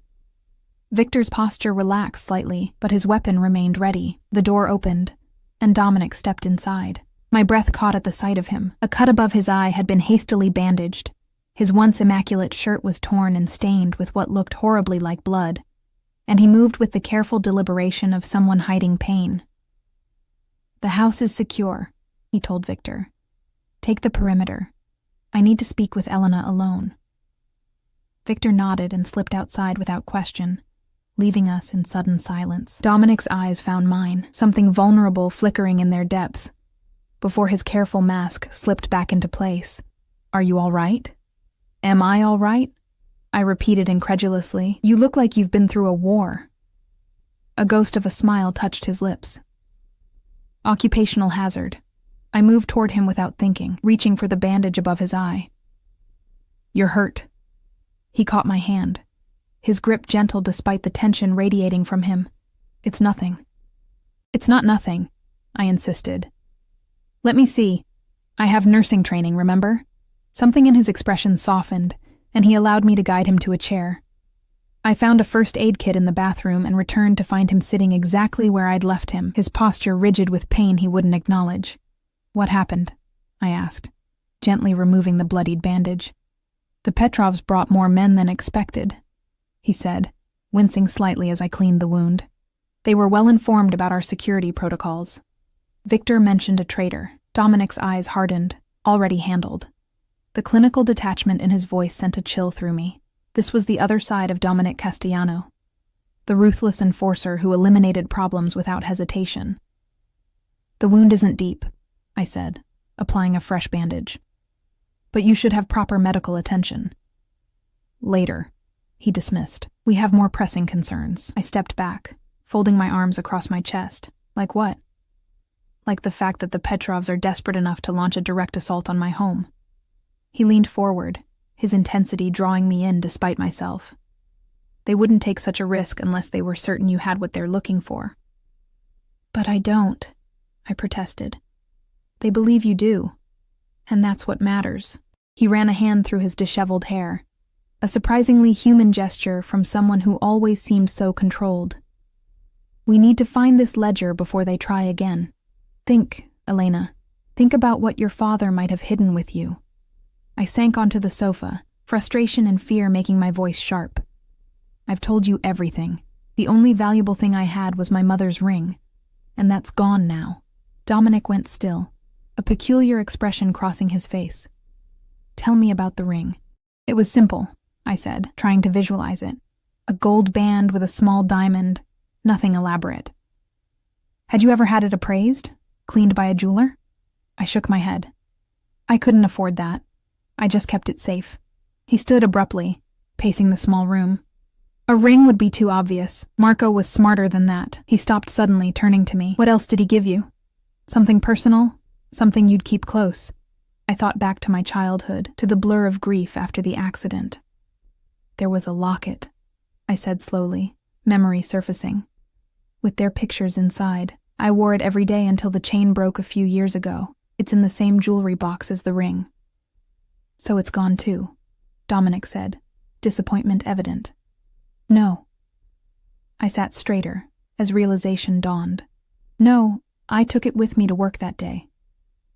S1: Victor's posture relaxed slightly, but his weapon remained ready. The door opened, and Dominic stepped inside. My breath caught at the sight of him. A cut above his eye had been hastily bandaged. His once immaculate shirt was torn and stained with what looked horribly like blood, and he moved with the careful deliberation of someone hiding pain. "The house is secure," he told Victor. "Take the perimeter. I need to speak with Elena alone." Victor nodded and slipped outside without question, leaving us in sudden silence. Dominic's eyes found mine, something vulnerable flickering in their depths, before his careful mask slipped back into place. "Are you all right?" "Am I all right?" I repeated incredulously. "You look like you've been through a war." A ghost of a smile touched his lips. Occupational hazard. I moved toward him without thinking, reaching for the bandage above his eye. You're hurt. He caught my hand, his grip gentle despite the tension radiating from him. It's nothing. It's not nothing, I insisted. Let me see. I have nursing training, remember? Something in his expression softened, and he allowed me to guide him to a chair. I found a first aid kit in the bathroom and returned to find him sitting exactly where I'd left him, his posture rigid with pain he wouldn't acknowledge. What happened? I asked, gently removing the bloodied bandage. The Petrovs brought more men than expected, he said, wincing slightly as I cleaned the wound. They were well informed about our security protocols. Victor mentioned a traitor. Dominic's eyes hardened, already handled. The clinical detachment in his voice sent a chill through me. This was the other side of Dominic Castellano, the ruthless enforcer who eliminated problems without hesitation. The wound isn't deep, I said, applying a fresh bandage. But you should have proper medical attention. Later, he dismissed. We have more pressing concerns. I stepped back, folding my arms across my chest. Like what? Like the fact that the Petrovs are desperate enough to launch a direct assault on my home. He leaned forward, his intensity drawing me in despite myself. They wouldn't take such a risk unless they were certain you had what they're looking for. But I don't, I protested. They believe you do, and that's what matters. He ran a hand through his disheveled hair, a surprisingly human gesture from someone who always seemed so controlled. We need to find this ledger before they try again. Think, Elena. Think about what your father might have hidden with you. I sank onto the sofa, frustration and fear making my voice sharp. I've told you everything. The only valuable thing I had was my mother's ring. And that's gone now. Dominic went still, a peculiar expression crossing his face. Tell me about the ring. It was simple, I said, trying to visualize it. A gold band with a small diamond, nothing elaborate. Had you ever had it appraised? Cleaned by a jeweler? I shook my head. I couldn't afford that. I just kept it safe. He stood abruptly, pacing the small room. A ring would be too obvious. Marco was smarter than that. He stopped suddenly, turning to me. What else did he give you? Something personal? Something you'd keep close? I thought back to my childhood, to the blur of grief after the accident. There was a locket, I said slowly, memory surfacing. With their pictures inside. I wore it every day until the chain broke a few years ago. It's in the same jewelry box as the ring. So it's gone too, Dominic said, disappointment evident. No. I sat straighter, as realization dawned. No, I took it with me to work that day.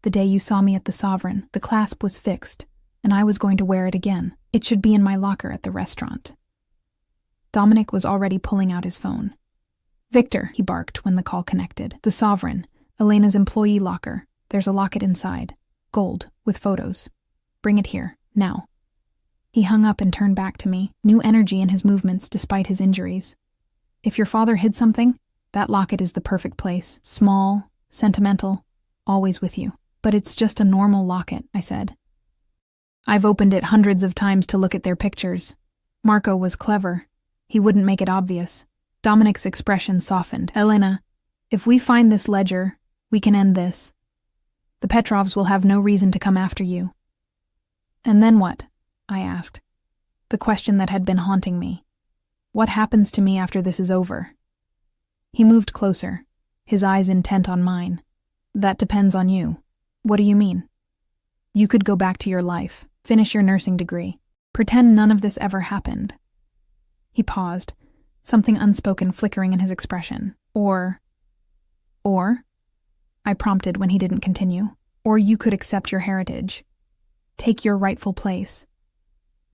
S1: The day you saw me at the Sovereign, the clasp was fixed, and I was going to wear it again. It should be in my locker at the restaurant. Dominic was already pulling out his phone. Victor, he barked when the call connected. The Sovereign, Elena's employee locker. There's a locket inside. Gold, with photos. Bring it here, now. He hung up and turned back to me, new energy in his movements despite his injuries. If your father hid something, that locket is the perfect place. Small, sentimental, always with you. But it's just a normal locket, I said. I've opened it hundreds of times to look at their pictures. Marco was clever. He wouldn't make it obvious. Dominic's expression softened. Elena, if we find this ledger, we can end this. The Petrovs will have no reason to come after you. And then what? I asked. The question that had been haunting me. What happens to me after this is over? He moved closer, his eyes intent on mine. That depends on you. What do you mean? You could go back to your life, finish your nursing degree, pretend none of this ever happened. He paused, something unspoken flickering in his expression. Or? I prompted when he didn't continue. Or you could accept your heritage. Take your rightful place.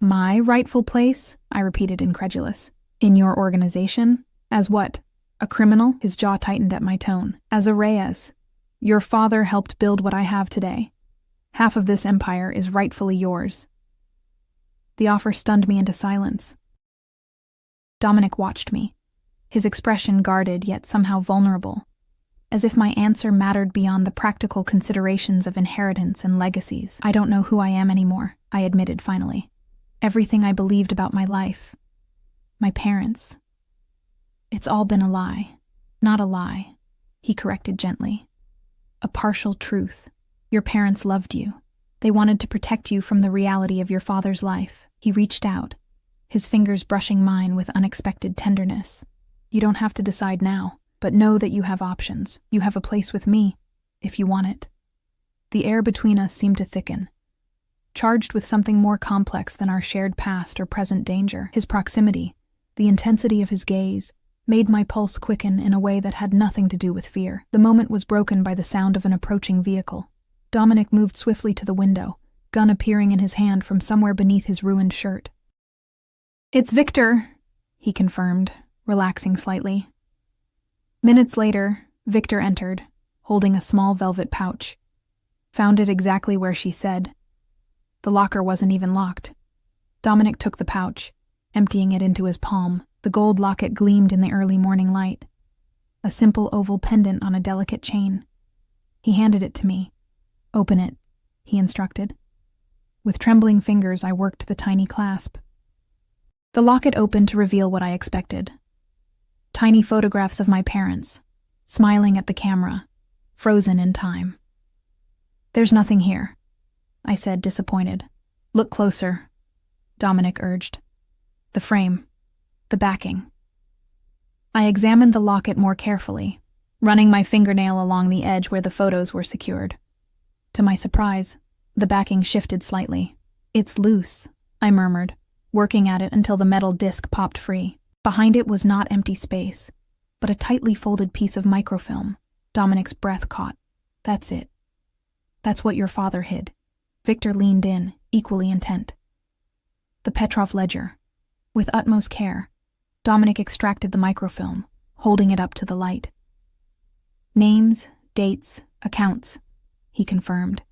S1: My rightful place? I repeated, incredulous. In your organization? As what? A criminal? His jaw tightened at my tone. As a Reyes. Your father helped build what I have today. Half of this empire is rightfully yours. The offer stunned me into silence. Dominic watched me, his expression guarded yet somehow vulnerable, as if my answer mattered beyond the practical considerations of inheritance and legacies. I don't know who I am anymore, I admitted finally. Everything I believed about my life, my parents. It's all been a lie. Not a lie, he corrected gently. A partial truth. Your parents loved you. They wanted to protect you from the reality of your father's life. He reached out, his fingers brushing mine with unexpected tenderness. You don't have to decide now, but know that you have options. You have a place with me, if you want it. The air between us seemed to thicken, charged with something more complex than our shared past or present danger. His proximity, the intensity of his gaze, made my pulse quicken in a way that had nothing to do with fear. The moment was broken by the sound of an approaching vehicle. Dominic moved swiftly to the window, gun appearing in his hand from somewhere beneath his ruined shirt. "It's Victor," he confirmed, relaxing slightly. Minutes later, Victor entered, holding a small velvet pouch. Found it exactly where she said. The locker wasn't even locked. Dominic took the pouch, emptying it into his palm. The gold locket gleamed in the early morning light. A simple oval pendant on a delicate chain. He handed it to me. "Open it," he instructed. With trembling fingers, I worked the tiny clasp. The locket opened to reveal what I expected. Tiny photographs of my parents, smiling at the camera, frozen in time. "There's nothing here," I said, disappointed. "Look closer," Dominic urged. "The frame, the backing." I examined the locket more carefully, running my fingernail along the edge where the photos were secured. To my surprise, the backing shifted slightly. "It's loose," I murmured, working at it until the metal disc popped free. Behind it was not empty space, but a tightly folded piece of microfilm. Dominic's breath caught. "That's it. That's what your father hid." Victor leaned in, equally intent. The Petrov ledger. With utmost care, Dominic extracted the microfilm, holding it up to the light. "Names, dates, accounts," he confirmed.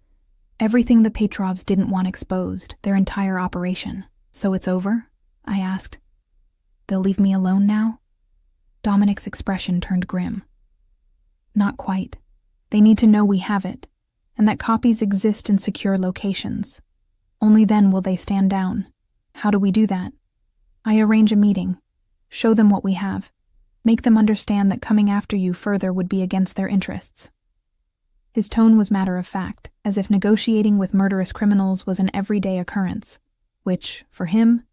S1: "Everything the Petrovs didn't want exposed, their entire operation. So it's over?" I asked. "They'll leave me alone now?" Dominic's expression turned grim. "Not quite. They need to know we have it, and that copies exist in secure locations. Only then will they stand down. How do we do that? I arrange a meeting, show them what we have, make them understand that coming after you further would be against their interests." His tone was matter of fact, as if negotiating with murderous criminals was an everyday occurrence, which, for him,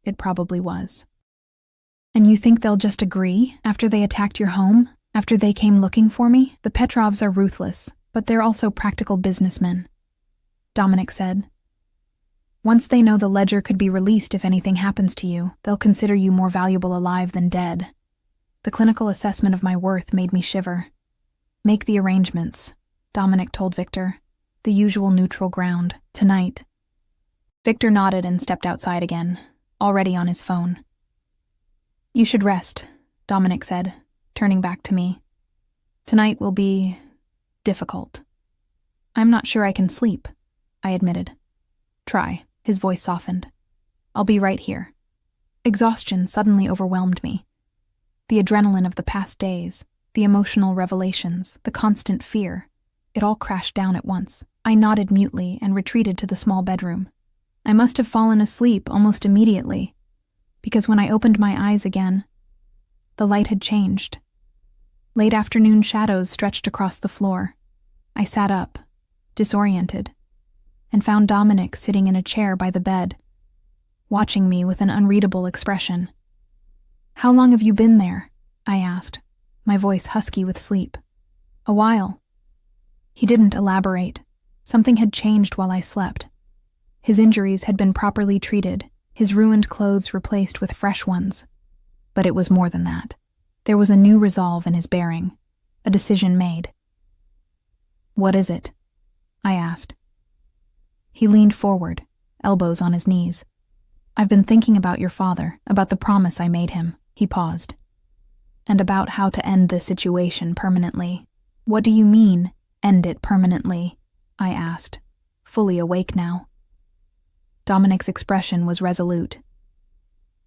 S1: it probably was. "And you think they'll just agree after they attacked your home, after they came looking for me?" "The Petrovs are ruthless, but they're also practical businessmen," Dominic said. "Once they know the ledger could be released if anything happens to you, they'll consider you more valuable alive than dead." The clinical assessment of my worth made me shiver. "Make the arrangements," Dominic told Victor. "The usual neutral ground. Tonight." Victor nodded and stepped outside again, already on his phone. "You should rest," Dominic said, turning back to me. "Tonight will be difficult." "I'm not sure I can sleep," I admitted. "Try." His voice softened. "I'll be right here." Exhaustion suddenly overwhelmed me. The adrenaline of the past days, the emotional revelations, the constant fear, it all crashed down at once. I nodded mutely and retreated to the small bedroom. I must have fallen asleep almost immediately, because when I opened my eyes again, the light had changed. Late afternoon shadows stretched across the floor. I sat up, disoriented, and found Dominic sitting in a chair by the bed, watching me with an unreadable expression. "How long have you been there?" I asked, my voice husky with sleep. "A while." He didn't elaborate. Something had changed while I slept. His injuries had been properly treated, his ruined clothes replaced with fresh ones. But it was more than that. There was a new resolve in his bearing, a decision made. "What is it?" I asked. He leaned forward, elbows on his knees. "I've been thinking about your father, about the promise I made him." He paused. "And about how to end this situation permanently." "What do you mean, end it permanently?" I asked, fully awake now. Dominic's expression was resolute.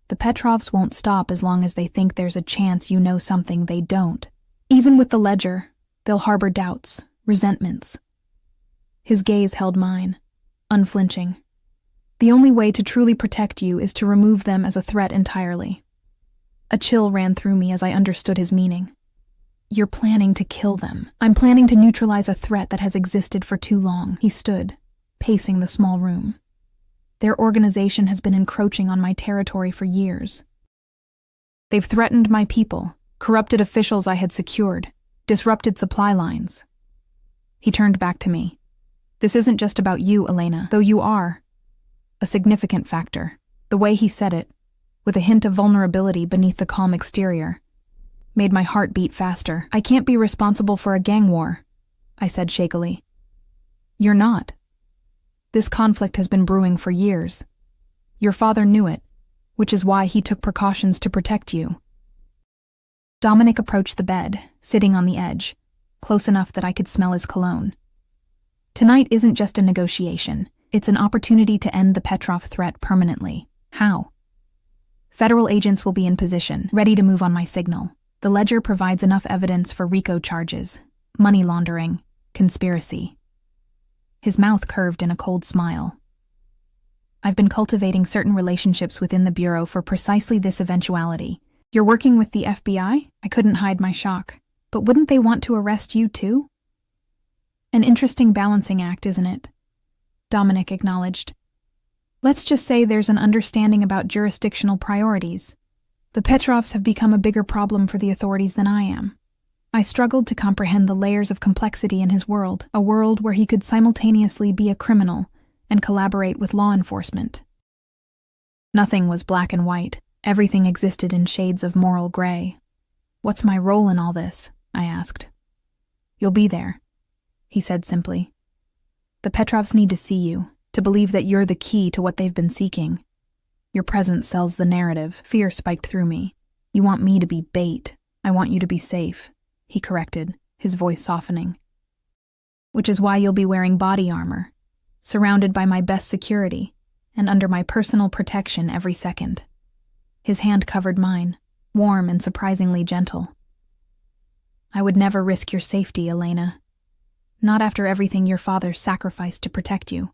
S1: "The Petrovs won't stop as long as they think there's a chance you know something they don't. Even with the ledger, they'll harbor doubts, resentments." His gaze held mine, unflinching. "The only way to truly protect you is to remove them as a threat entirely." A chill ran through me as I understood his meaning. You're planning to kill them. I'm planning to neutralize a threat that has existed for too long. He stood, pacing the small room. Their organization has been encroaching on my territory for years. They've threatened my people, corrupted officials I had secured, disrupted supply lines. He turned back to me. This isn't just about you, Elena, though you are a significant factor. The way he said it, with a hint of vulnerability beneath the calm exterior, made my heart beat faster. I can't be responsible for a gang war, I said shakily. You're not. This conflict has been brewing for years. Your father knew it, which is why he took precautions to protect you. Dominic approached the bed, sitting on the edge, close enough that I could smell his cologne. Tonight isn't just a negotiation. It's an opportunity to end the Petrov threat permanently. How? Federal agents will be in position, ready to move on my signal. The ledger provides enough evidence for RICO charges, money laundering, conspiracy. His mouth curved in a cold smile. I've been cultivating certain relationships within the Bureau for precisely this eventuality. You're working with the FBI? I couldn't hide my shock. But wouldn't they want to arrest you too? An interesting balancing act, isn't it? Dominic acknowledged. Let's just say there's an understanding about jurisdictional priorities. The Petrovs have become a bigger problem for the authorities than I am. I struggled to comprehend the layers of complexity in his world, a world where he could simultaneously be a criminal and collaborate with law enforcement. Nothing was black and white. Everything existed in shades of moral gray. What's my role in all this? I asked. You'll be there, he said simply. The Petrovs need to see you, to believe that you're the key to what they've been seeking. Your presence sells the narrative. Fear spiked through me. You want me to be bait. I want you to be safe, he corrected, his voice softening. Which is why you'll be wearing body armor, surrounded by my best security, and under my personal protection every second. His hand covered mine, warm and surprisingly gentle. I would never risk your safety, Elena. Not after everything your father sacrificed to protect you.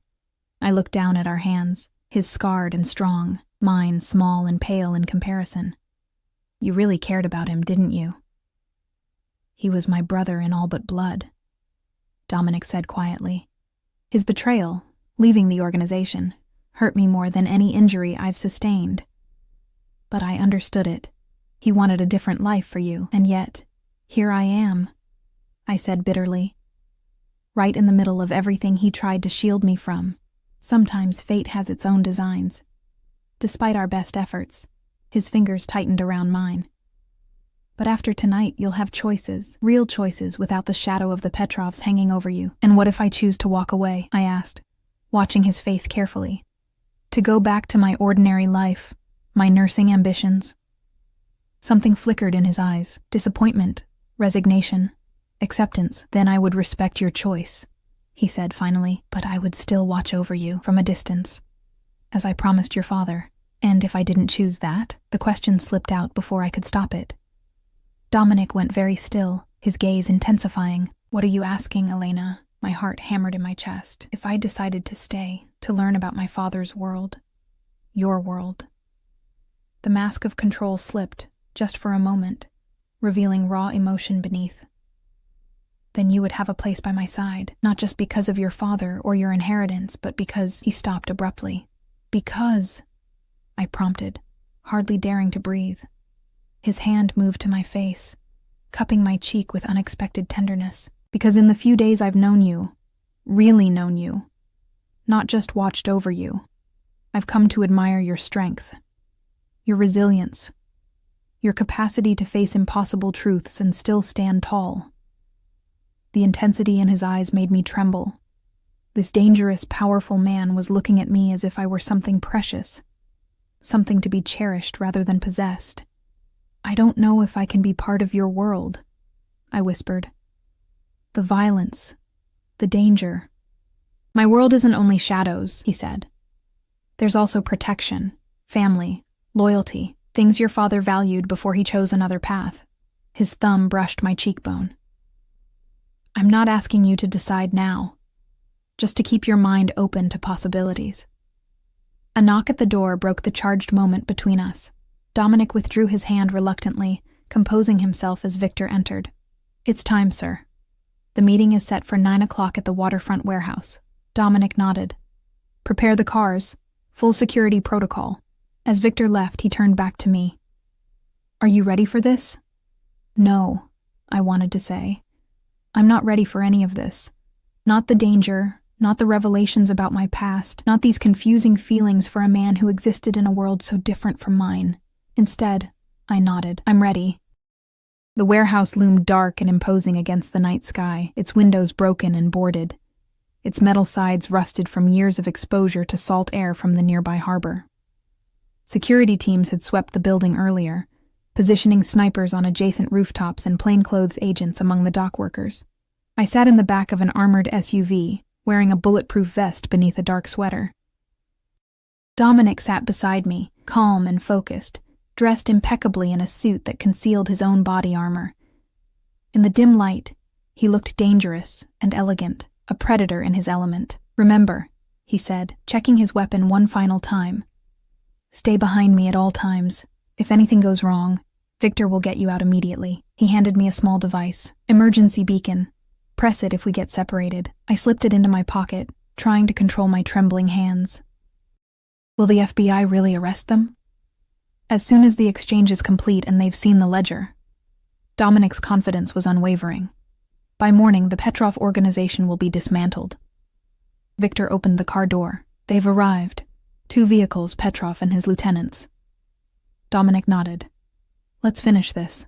S1: I looked down at our hands, his scarred and strong, mine small and pale in comparison. You really cared about him, didn't you? He was my brother in all but blood, Dominic said quietly. His betrayal, leaving the organization, hurt me more than any injury I've sustained. But I understood it. He wanted a different life for you, and yet, here I am, I said bitterly. Right in the middle of everything he tried to shield me from. Sometimes fate has its own designs. Despite our best efforts, his fingers tightened around mine. But after tonight, you'll have choices, real choices without the shadow of the Petrovs hanging over you. And what if I choose to walk away? I asked, watching his face carefully. To go back to my ordinary life, my nursing ambitions. Something flickered in his eyes, disappointment, resignation, acceptance. Then I would respect your choice, he said finally, but I would still watch over you from a distance, as I promised your father. And if I didn't choose that, the question slipped out before I could stop it. Dominic went very still, his gaze intensifying. What are you asking, Elena? My heart hammered in my chest. If I decided to stay, to learn about my father's world, your world. The mask of control slipped, just for a moment, revealing raw emotion beneath. Then you would have a place by my side, not just because of your father or your inheritance, but because— He stopped abruptly. Because, I prompted, hardly daring to breathe. His hand moved to my face, cupping my cheek with unexpected tenderness. Because in the few days I've known you, really known you, not just watched over you, I've come to admire your strength, your resilience, your capacity to face impossible truths and still stand tall. The intensity in his eyes made me tremble. This dangerous, powerful man was looking at me as if I were something precious, something to be cherished rather than possessed. I don't know if I can be part of your world, I whispered. The violence, the danger. My world isn't only shadows, he said. There's also protection, family, loyalty, things your father valued before he chose another path. His thumb brushed my cheekbone. I'm not asking you to decide now, just to keep your mind open to possibilities. A knock at the door broke the charged moment between us. Dominic withdrew his hand reluctantly, composing himself as Victor entered. It's time, sir. The meeting is set for 9 o'clock at the waterfront warehouse. Dominic nodded. Prepare the cars. Full security protocol. As Victor left, he turned back to me. Are you ready for this? No, I wanted to say. I'm not ready for any of this. Not the danger, not the revelations about my past, not these confusing feelings for a man who existed in a world so different from mine. Instead, I nodded. I'm ready. The warehouse loomed dark and imposing against the night sky, its windows broken and boarded, its metal sides rusted from years of exposure to salt air from the nearby harbor. Security teams had swept the building earlier, positioning snipers on adjacent rooftops and plainclothes agents among the dock workers. I sat in the back of an armored SUV, wearing a bulletproof vest beneath a dark sweater. Dominic sat beside me, calm and focused, dressed impeccably in a suit that concealed his own body armor. In the dim light, he looked dangerous and elegant, a predator in his element. Remember, he said, checking his weapon one final time. Stay behind me at all times. If anything goes wrong, Victor will get you out immediately. He handed me a small device, emergency beacon. Press it if we get separated. I slipped it into my pocket, trying to control my trembling hands. Will the FBI really arrest them? As soon as the exchange is complete and they've seen the ledger. Dominic's confidence was unwavering. By morning, the Petrov organization will be dismantled. Victor opened the car door. They've arrived. 2 vehicles, Petrov and his lieutenants. Dominic nodded. Let's finish this.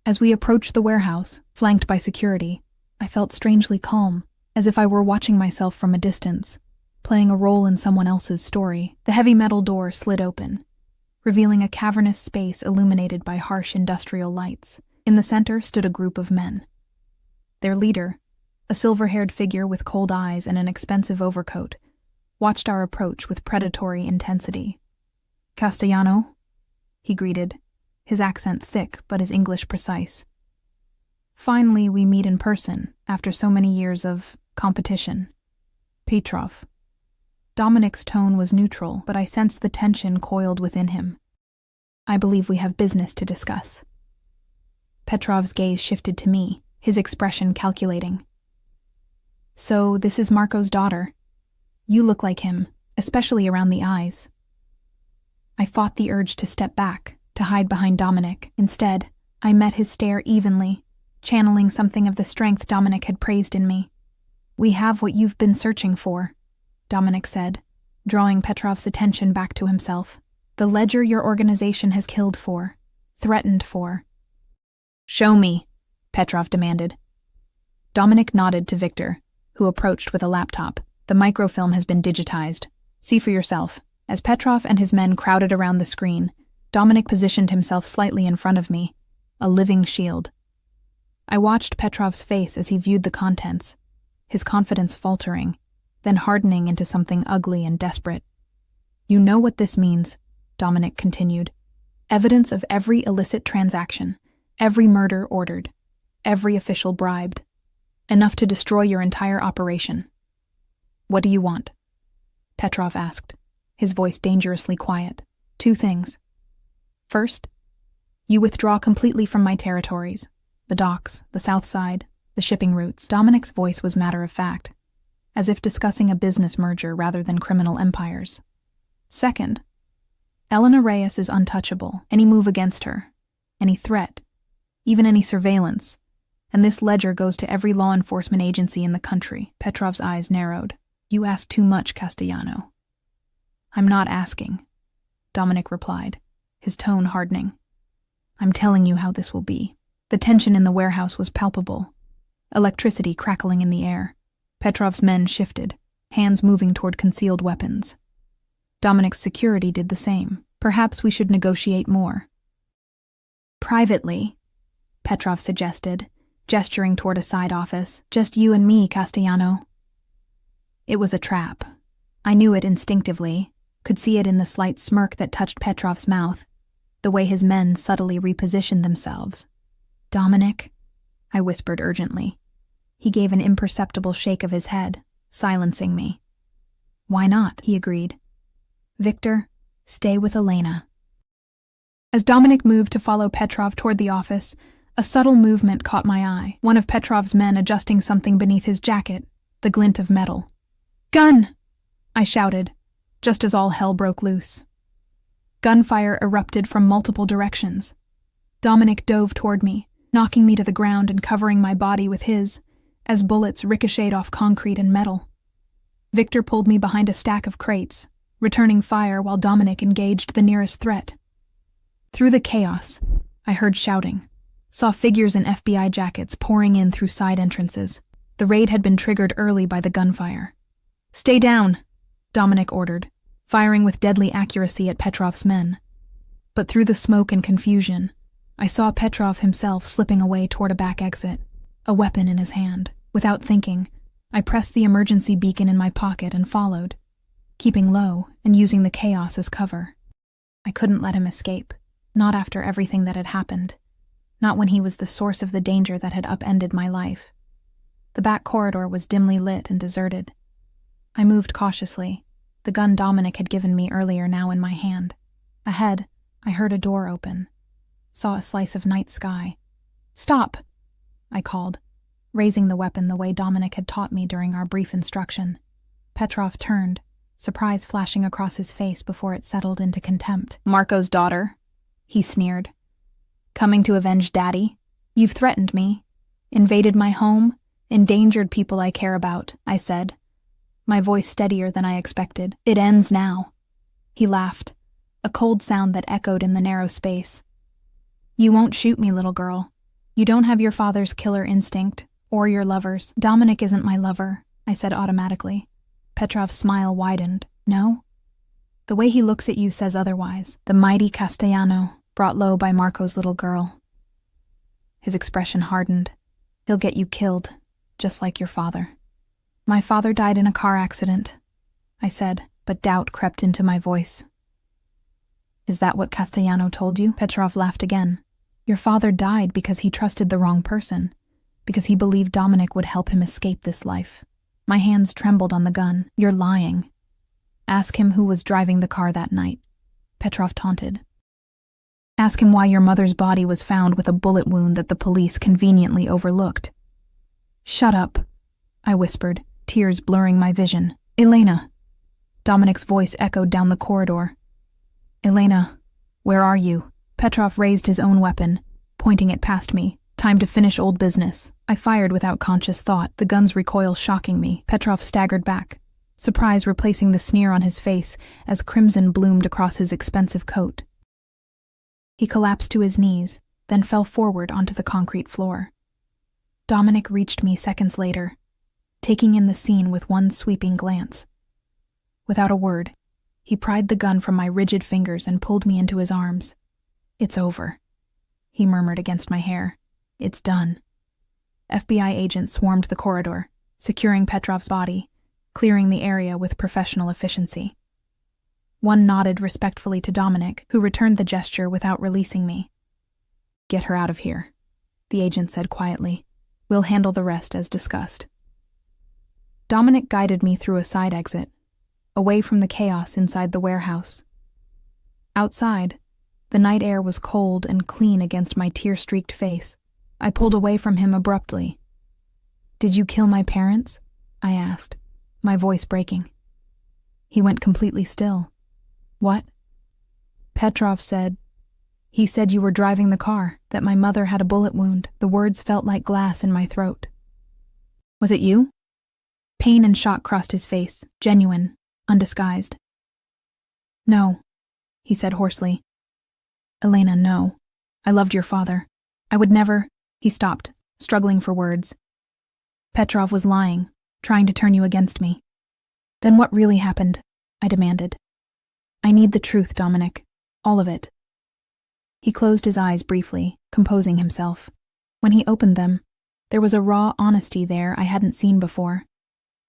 S1: As we approached the warehouse, flanked by security, I felt strangely calm, as if I were watching myself from a distance, playing a role in someone else's story. The heavy metal door slid open, revealing a cavernous space illuminated by harsh industrial lights. In the center stood a group of men. Their leader, a silver-haired figure with cold eyes and an expensive overcoat, watched our approach with predatory intensity. Castellano, he greeted, his accent thick but his English precise. Finally, we meet in person, after so many years of competition. Petrov. Dominic's tone was neutral, but I sensed the tension coiled within him. I believe we have business to discuss. Petrov's gaze shifted to me, his expression calculating. So, this is Marco's daughter. You look like him, especially around the eyes. I fought the urge to step back, to hide behind Dominic. Instead, I met his stare evenly, channeling something of the strength Dominic had praised in me. We have what you've been searching for, Dominic said, drawing Petrov's attention back to himself. The ledger your organization has killed for, threatened for. Show me, Petrov demanded. Dominic nodded to Victor, who approached with a laptop. The microfilm has been digitized. See for yourself. As Petrov and his men crowded around the screen, Dominic positioned himself slightly in front of me, a living shield. I watched Petrov's face as he viewed the contents, his confidence faltering, then hardening into something ugly and desperate. You know what this means, Dominic continued. Evidence of every illicit transaction, every murder ordered, every official bribed. Enough to destroy your entire operation. What do you want? Petrov asked, his voice dangerously quiet. 2 things. First, you withdraw completely from my territories, the docks, the south side, the shipping routes. Dominic's voice was matter of fact, as if discussing a business merger rather than criminal empires. Second, Elena Reyes is untouchable. Any move against her, any threat, even any surveillance, and this ledger goes to every law enforcement agency in the country. Petrov's eyes narrowed. You ask too much, Castellano. I'm not asking, Dominic replied, his tone hardening. I'm telling you how this will be. The tension in the warehouse was palpable, electricity crackling in the air. Petrov's men shifted, hands moving toward concealed weapons. Dominic's security did the same. Perhaps we should negotiate more. Privately, Petrov suggested, gesturing toward a side office. Just you and me, Castellano. It was a trap. I knew it instinctively, could see it in the slight smirk that touched Petrov's mouth, the way his men subtly repositioned themselves. Dominic, I whispered urgently. He gave an imperceptible shake of his head, silencing me. Why not? He agreed. Victor, stay with Elena. As Dominic moved to follow Petrov toward the office, A subtle movement caught my eye, one of Petrov's men adjusting something beneath his jacket, the glint of metal. "Gun!" I shouted, just as all hell broke loose. Gunfire erupted from multiple directions. Dominic dove toward me, knocking me to the ground and covering my body with his, as bullets ricocheted off concrete and metal. Victor pulled me behind a stack of crates, returning fire while Dominic engaged the nearest threat. Through the chaos, I heard shouting, saw figures in FBI jackets pouring in through side entrances. The raid had been triggered early by the gunfire. "Stay down," Dominic ordered, firing with deadly accuracy at Petrov's men. But through the smoke and confusion, I saw Petrov himself slipping away toward a back exit, a weapon in his hand. Without thinking, I pressed the emergency beacon in my pocket and followed, keeping low and using the chaos as cover. I couldn't let him escape, not after everything that had happened, not when he was the source of the danger that had upended my life. The back corridor was dimly lit and deserted. I moved cautiously, the gun Dominic had given me earlier now in my hand. Ahead, I heard a door open, saw a slice of night sky. "Stop!" I called, raising the weapon the way Dominic had taught me during our brief instruction. Petrov turned, surprise flashing across his face before it settled into contempt. "Marco's daughter," he sneered. "Coming to avenge Daddy? You've threatened me, invaded my home, endangered people I care about," I said, my voice steadier than I expected. "It ends now." He laughed, a cold sound that echoed in the narrow space. "You won't shoot me, little girl. You don't have your father's killer instinct, or your lover's." "Dominic isn't my lover," I said automatically. Petrov's smile widened. "No? The way he looks at you says otherwise." The mighty Castellano, brought low by Marco's little girl. His expression hardened. "He'll get you killed, just like your father." "My father died in a car accident," I said, but doubt crept into my voice. "Is that what Castellano told you?" Petrov laughed again. "Your father died because he trusted the wrong person, because he believed Dominic would help him escape this life." My hands trembled on the gun. "You're lying. Ask him who was driving the car that night," Petrov taunted. "Ask him why your mother's body was found with a bullet wound that the police conveniently overlooked." "Shut up," I whispered, tears blurring my vision. "Elena." Dominic's voice echoed down the corridor. "Elena, where are you?" Petrov raised his own weapon, pointing it past me. "Time to finish old business." I fired without conscious thought, the gun's recoil shocking me. Petrov staggered back, surprise replacing the sneer on his face as crimson bloomed across his expensive coat. He collapsed to his knees, then fell forward onto the concrete floor. Dominic reached me seconds later, taking in the scene with one sweeping glance. Without a word, he pried the gun from my rigid fingers and pulled me into his arms. "It's over," he murmured against my hair. "It's done." FBI agents swarmed the corridor, securing Petrov's body, clearing the area with professional efficiency. One nodded respectfully to Dominic, who returned the gesture without releasing me. "Get her out of here," the agent said quietly. "We'll handle the rest as discussed." Dominic guided me through a side exit, away from the chaos inside the warehouse. Outside, the night air was cold and clean against my tear-streaked face. I pulled away from him abruptly. "Did you kill my parents?" I asked, my voice breaking. He went completely still. "What?" Petrov said, "He said you were driving the car, that my mother had a bullet wound." The words felt like glass in my throat. "Was it you?" Pain and shock crossed his face, genuine, undisguised. "No," he said hoarsely. "Elena, no. I loved your father. I would never—" He stopped, struggling for words. "Petrov was lying, trying to turn you against me." "Then what really happened?" I demanded. "I need the truth, Dominic. All of it." He closed his eyes briefly, composing himself. When he opened them, there was a raw honesty there I hadn't seen before.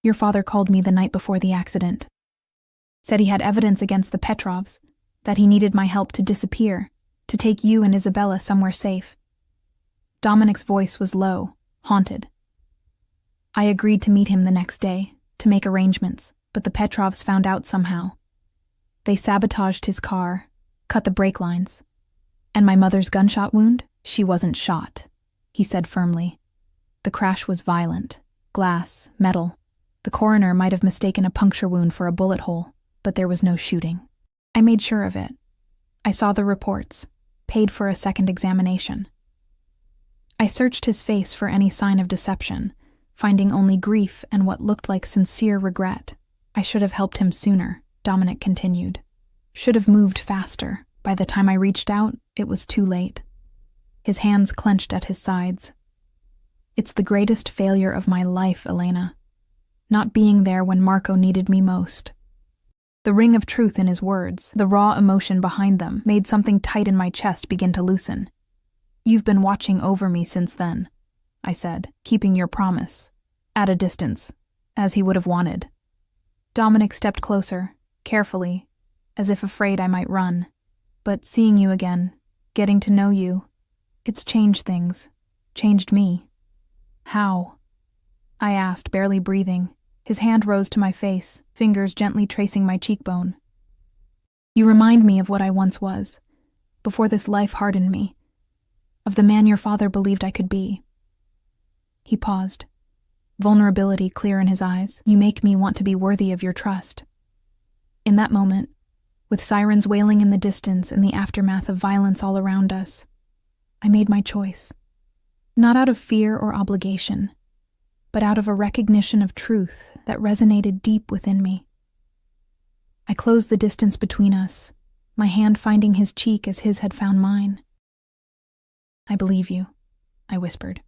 S1: "Your father called me the night before the accident. Said he had evidence against the Petrovs, that he needed my help to disappear, to take you and Isabella somewhere safe." Dominic's voice was low, haunted. "I agreed to meet him the next day, to make arrangements, but the Petrovs found out somehow. They sabotaged his car, cut the brake lines. And my mother's gunshot wound? She wasn't shot," he said firmly. The crash was violent. Glass, metal. The coroner might have mistaken a puncture wound for a bullet hole, but there was no shooting. I made sure of it. I saw the reports, paid for a second examination. I searched his face for any sign of deception, finding only grief and what looked like sincere regret. I should have helped him sooner, Dominic continued. Should have moved faster. By the time I reached out, it was too late. His hands clenched at his sides. It's the greatest failure of my life, Elena. Not being there when Marco needed me most. The ring of truth in his words, the raw emotion behind them, made something tight in my chest begin to loosen. You've been watching over me since then, I said, keeping your promise. At a distance, as he would have wanted. Dominic stepped closer, carefully, as if afraid I might run. But seeing you again, getting to know you, it's changed things. Changed me. How? I asked, barely breathing. His hand rose to my face, fingers gently tracing my cheekbone. You remind me of what I once was, before this life hardened me, of the man your father believed I could be. He paused, vulnerability clear in his eyes. You make me want to be worthy of your trust. In that moment, with sirens wailing in the distance and the aftermath of violence all around us, I made my choice. Not out of fear or obligation, but out of a recognition of truth that resonated deep within me. I closed the distance between us, my hand finding his cheek as his had found mine. I believe you, I whispered.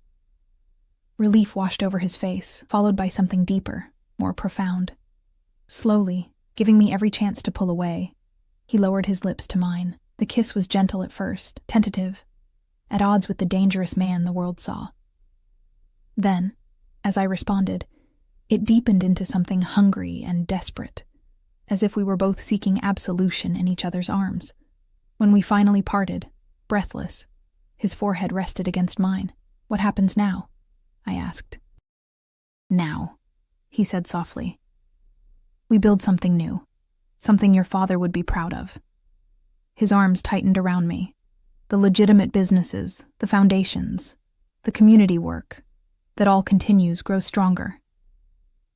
S1: Relief washed over his face, followed by something deeper, more profound. Slowly, giving me every chance to pull away, he lowered his lips to mine. The kiss was gentle at first, tentative, at odds with the dangerous man the world saw. Then, as I responded, it deepened into something hungry and desperate, as if we were both seeking absolution in each other's arms. When we finally parted, breathless, his forehead rested against mine. What happens now? I asked. Now, he said softly. We build something new, something your father would be proud of. His arms tightened around me. The legitimate businesses, the foundations, the community work, that all continues, grows stronger.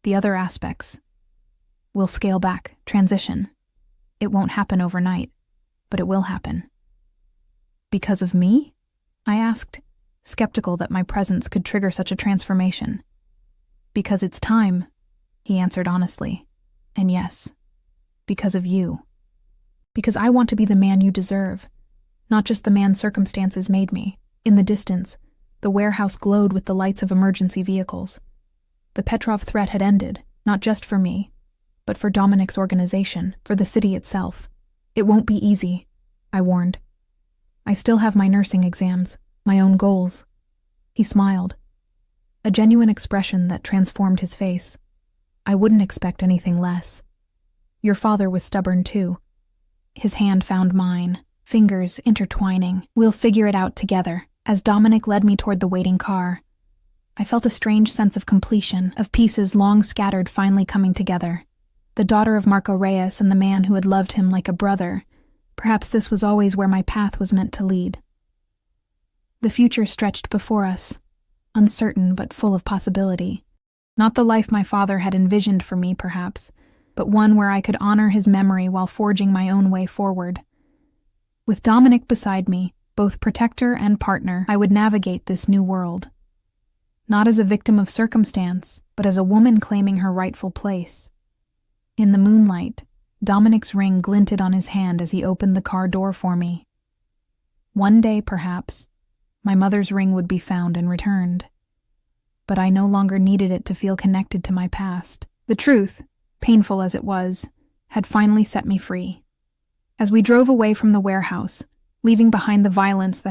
S1: The other aspects, we'll scale back, transition. It won't happen overnight, but it will happen. Because of me? I asked, skeptical that my presence could trigger such a transformation. Because it's time, he answered honestly. And yes, because of you. Because I want to be the man you deserve, not just the man circumstances made me. In the distance, the warehouse glowed with the lights of emergency vehicles. The Petrov threat had ended, not just for me, but for Dominic's organization, for the city itself. It won't be easy, I warned. I still have my nursing exams, my own goals. He smiled, a genuine expression that transformed his face. I wouldn't expect anything less. Your father was stubborn too. His hand found mine, fingers intertwining. We'll figure it out together. As Dominic led me toward the waiting car, I felt a strange sense of completion, of pieces long scattered finally coming together. The daughter of Marco Reyes and the man who had loved him like a brother. Perhaps this was always where my path was meant to lead. The future stretched before us, uncertain but full of possibility. Not the life my father had envisioned for me, perhaps, but one where I could honor his memory while forging my own way forward. With Dominic beside me, both protector and partner, I would navigate this new world. Not as a victim of circumstance, but as a woman claiming her rightful place. In the moonlight, Dominic's ring glinted on his hand as he opened the car door for me. One day, perhaps, my mother's ring would be found and returned. But I no longer needed it to feel connected to my past. The truth, painful as it was, had finally set me free. As we drove away from the warehouse, leaving behind the violence that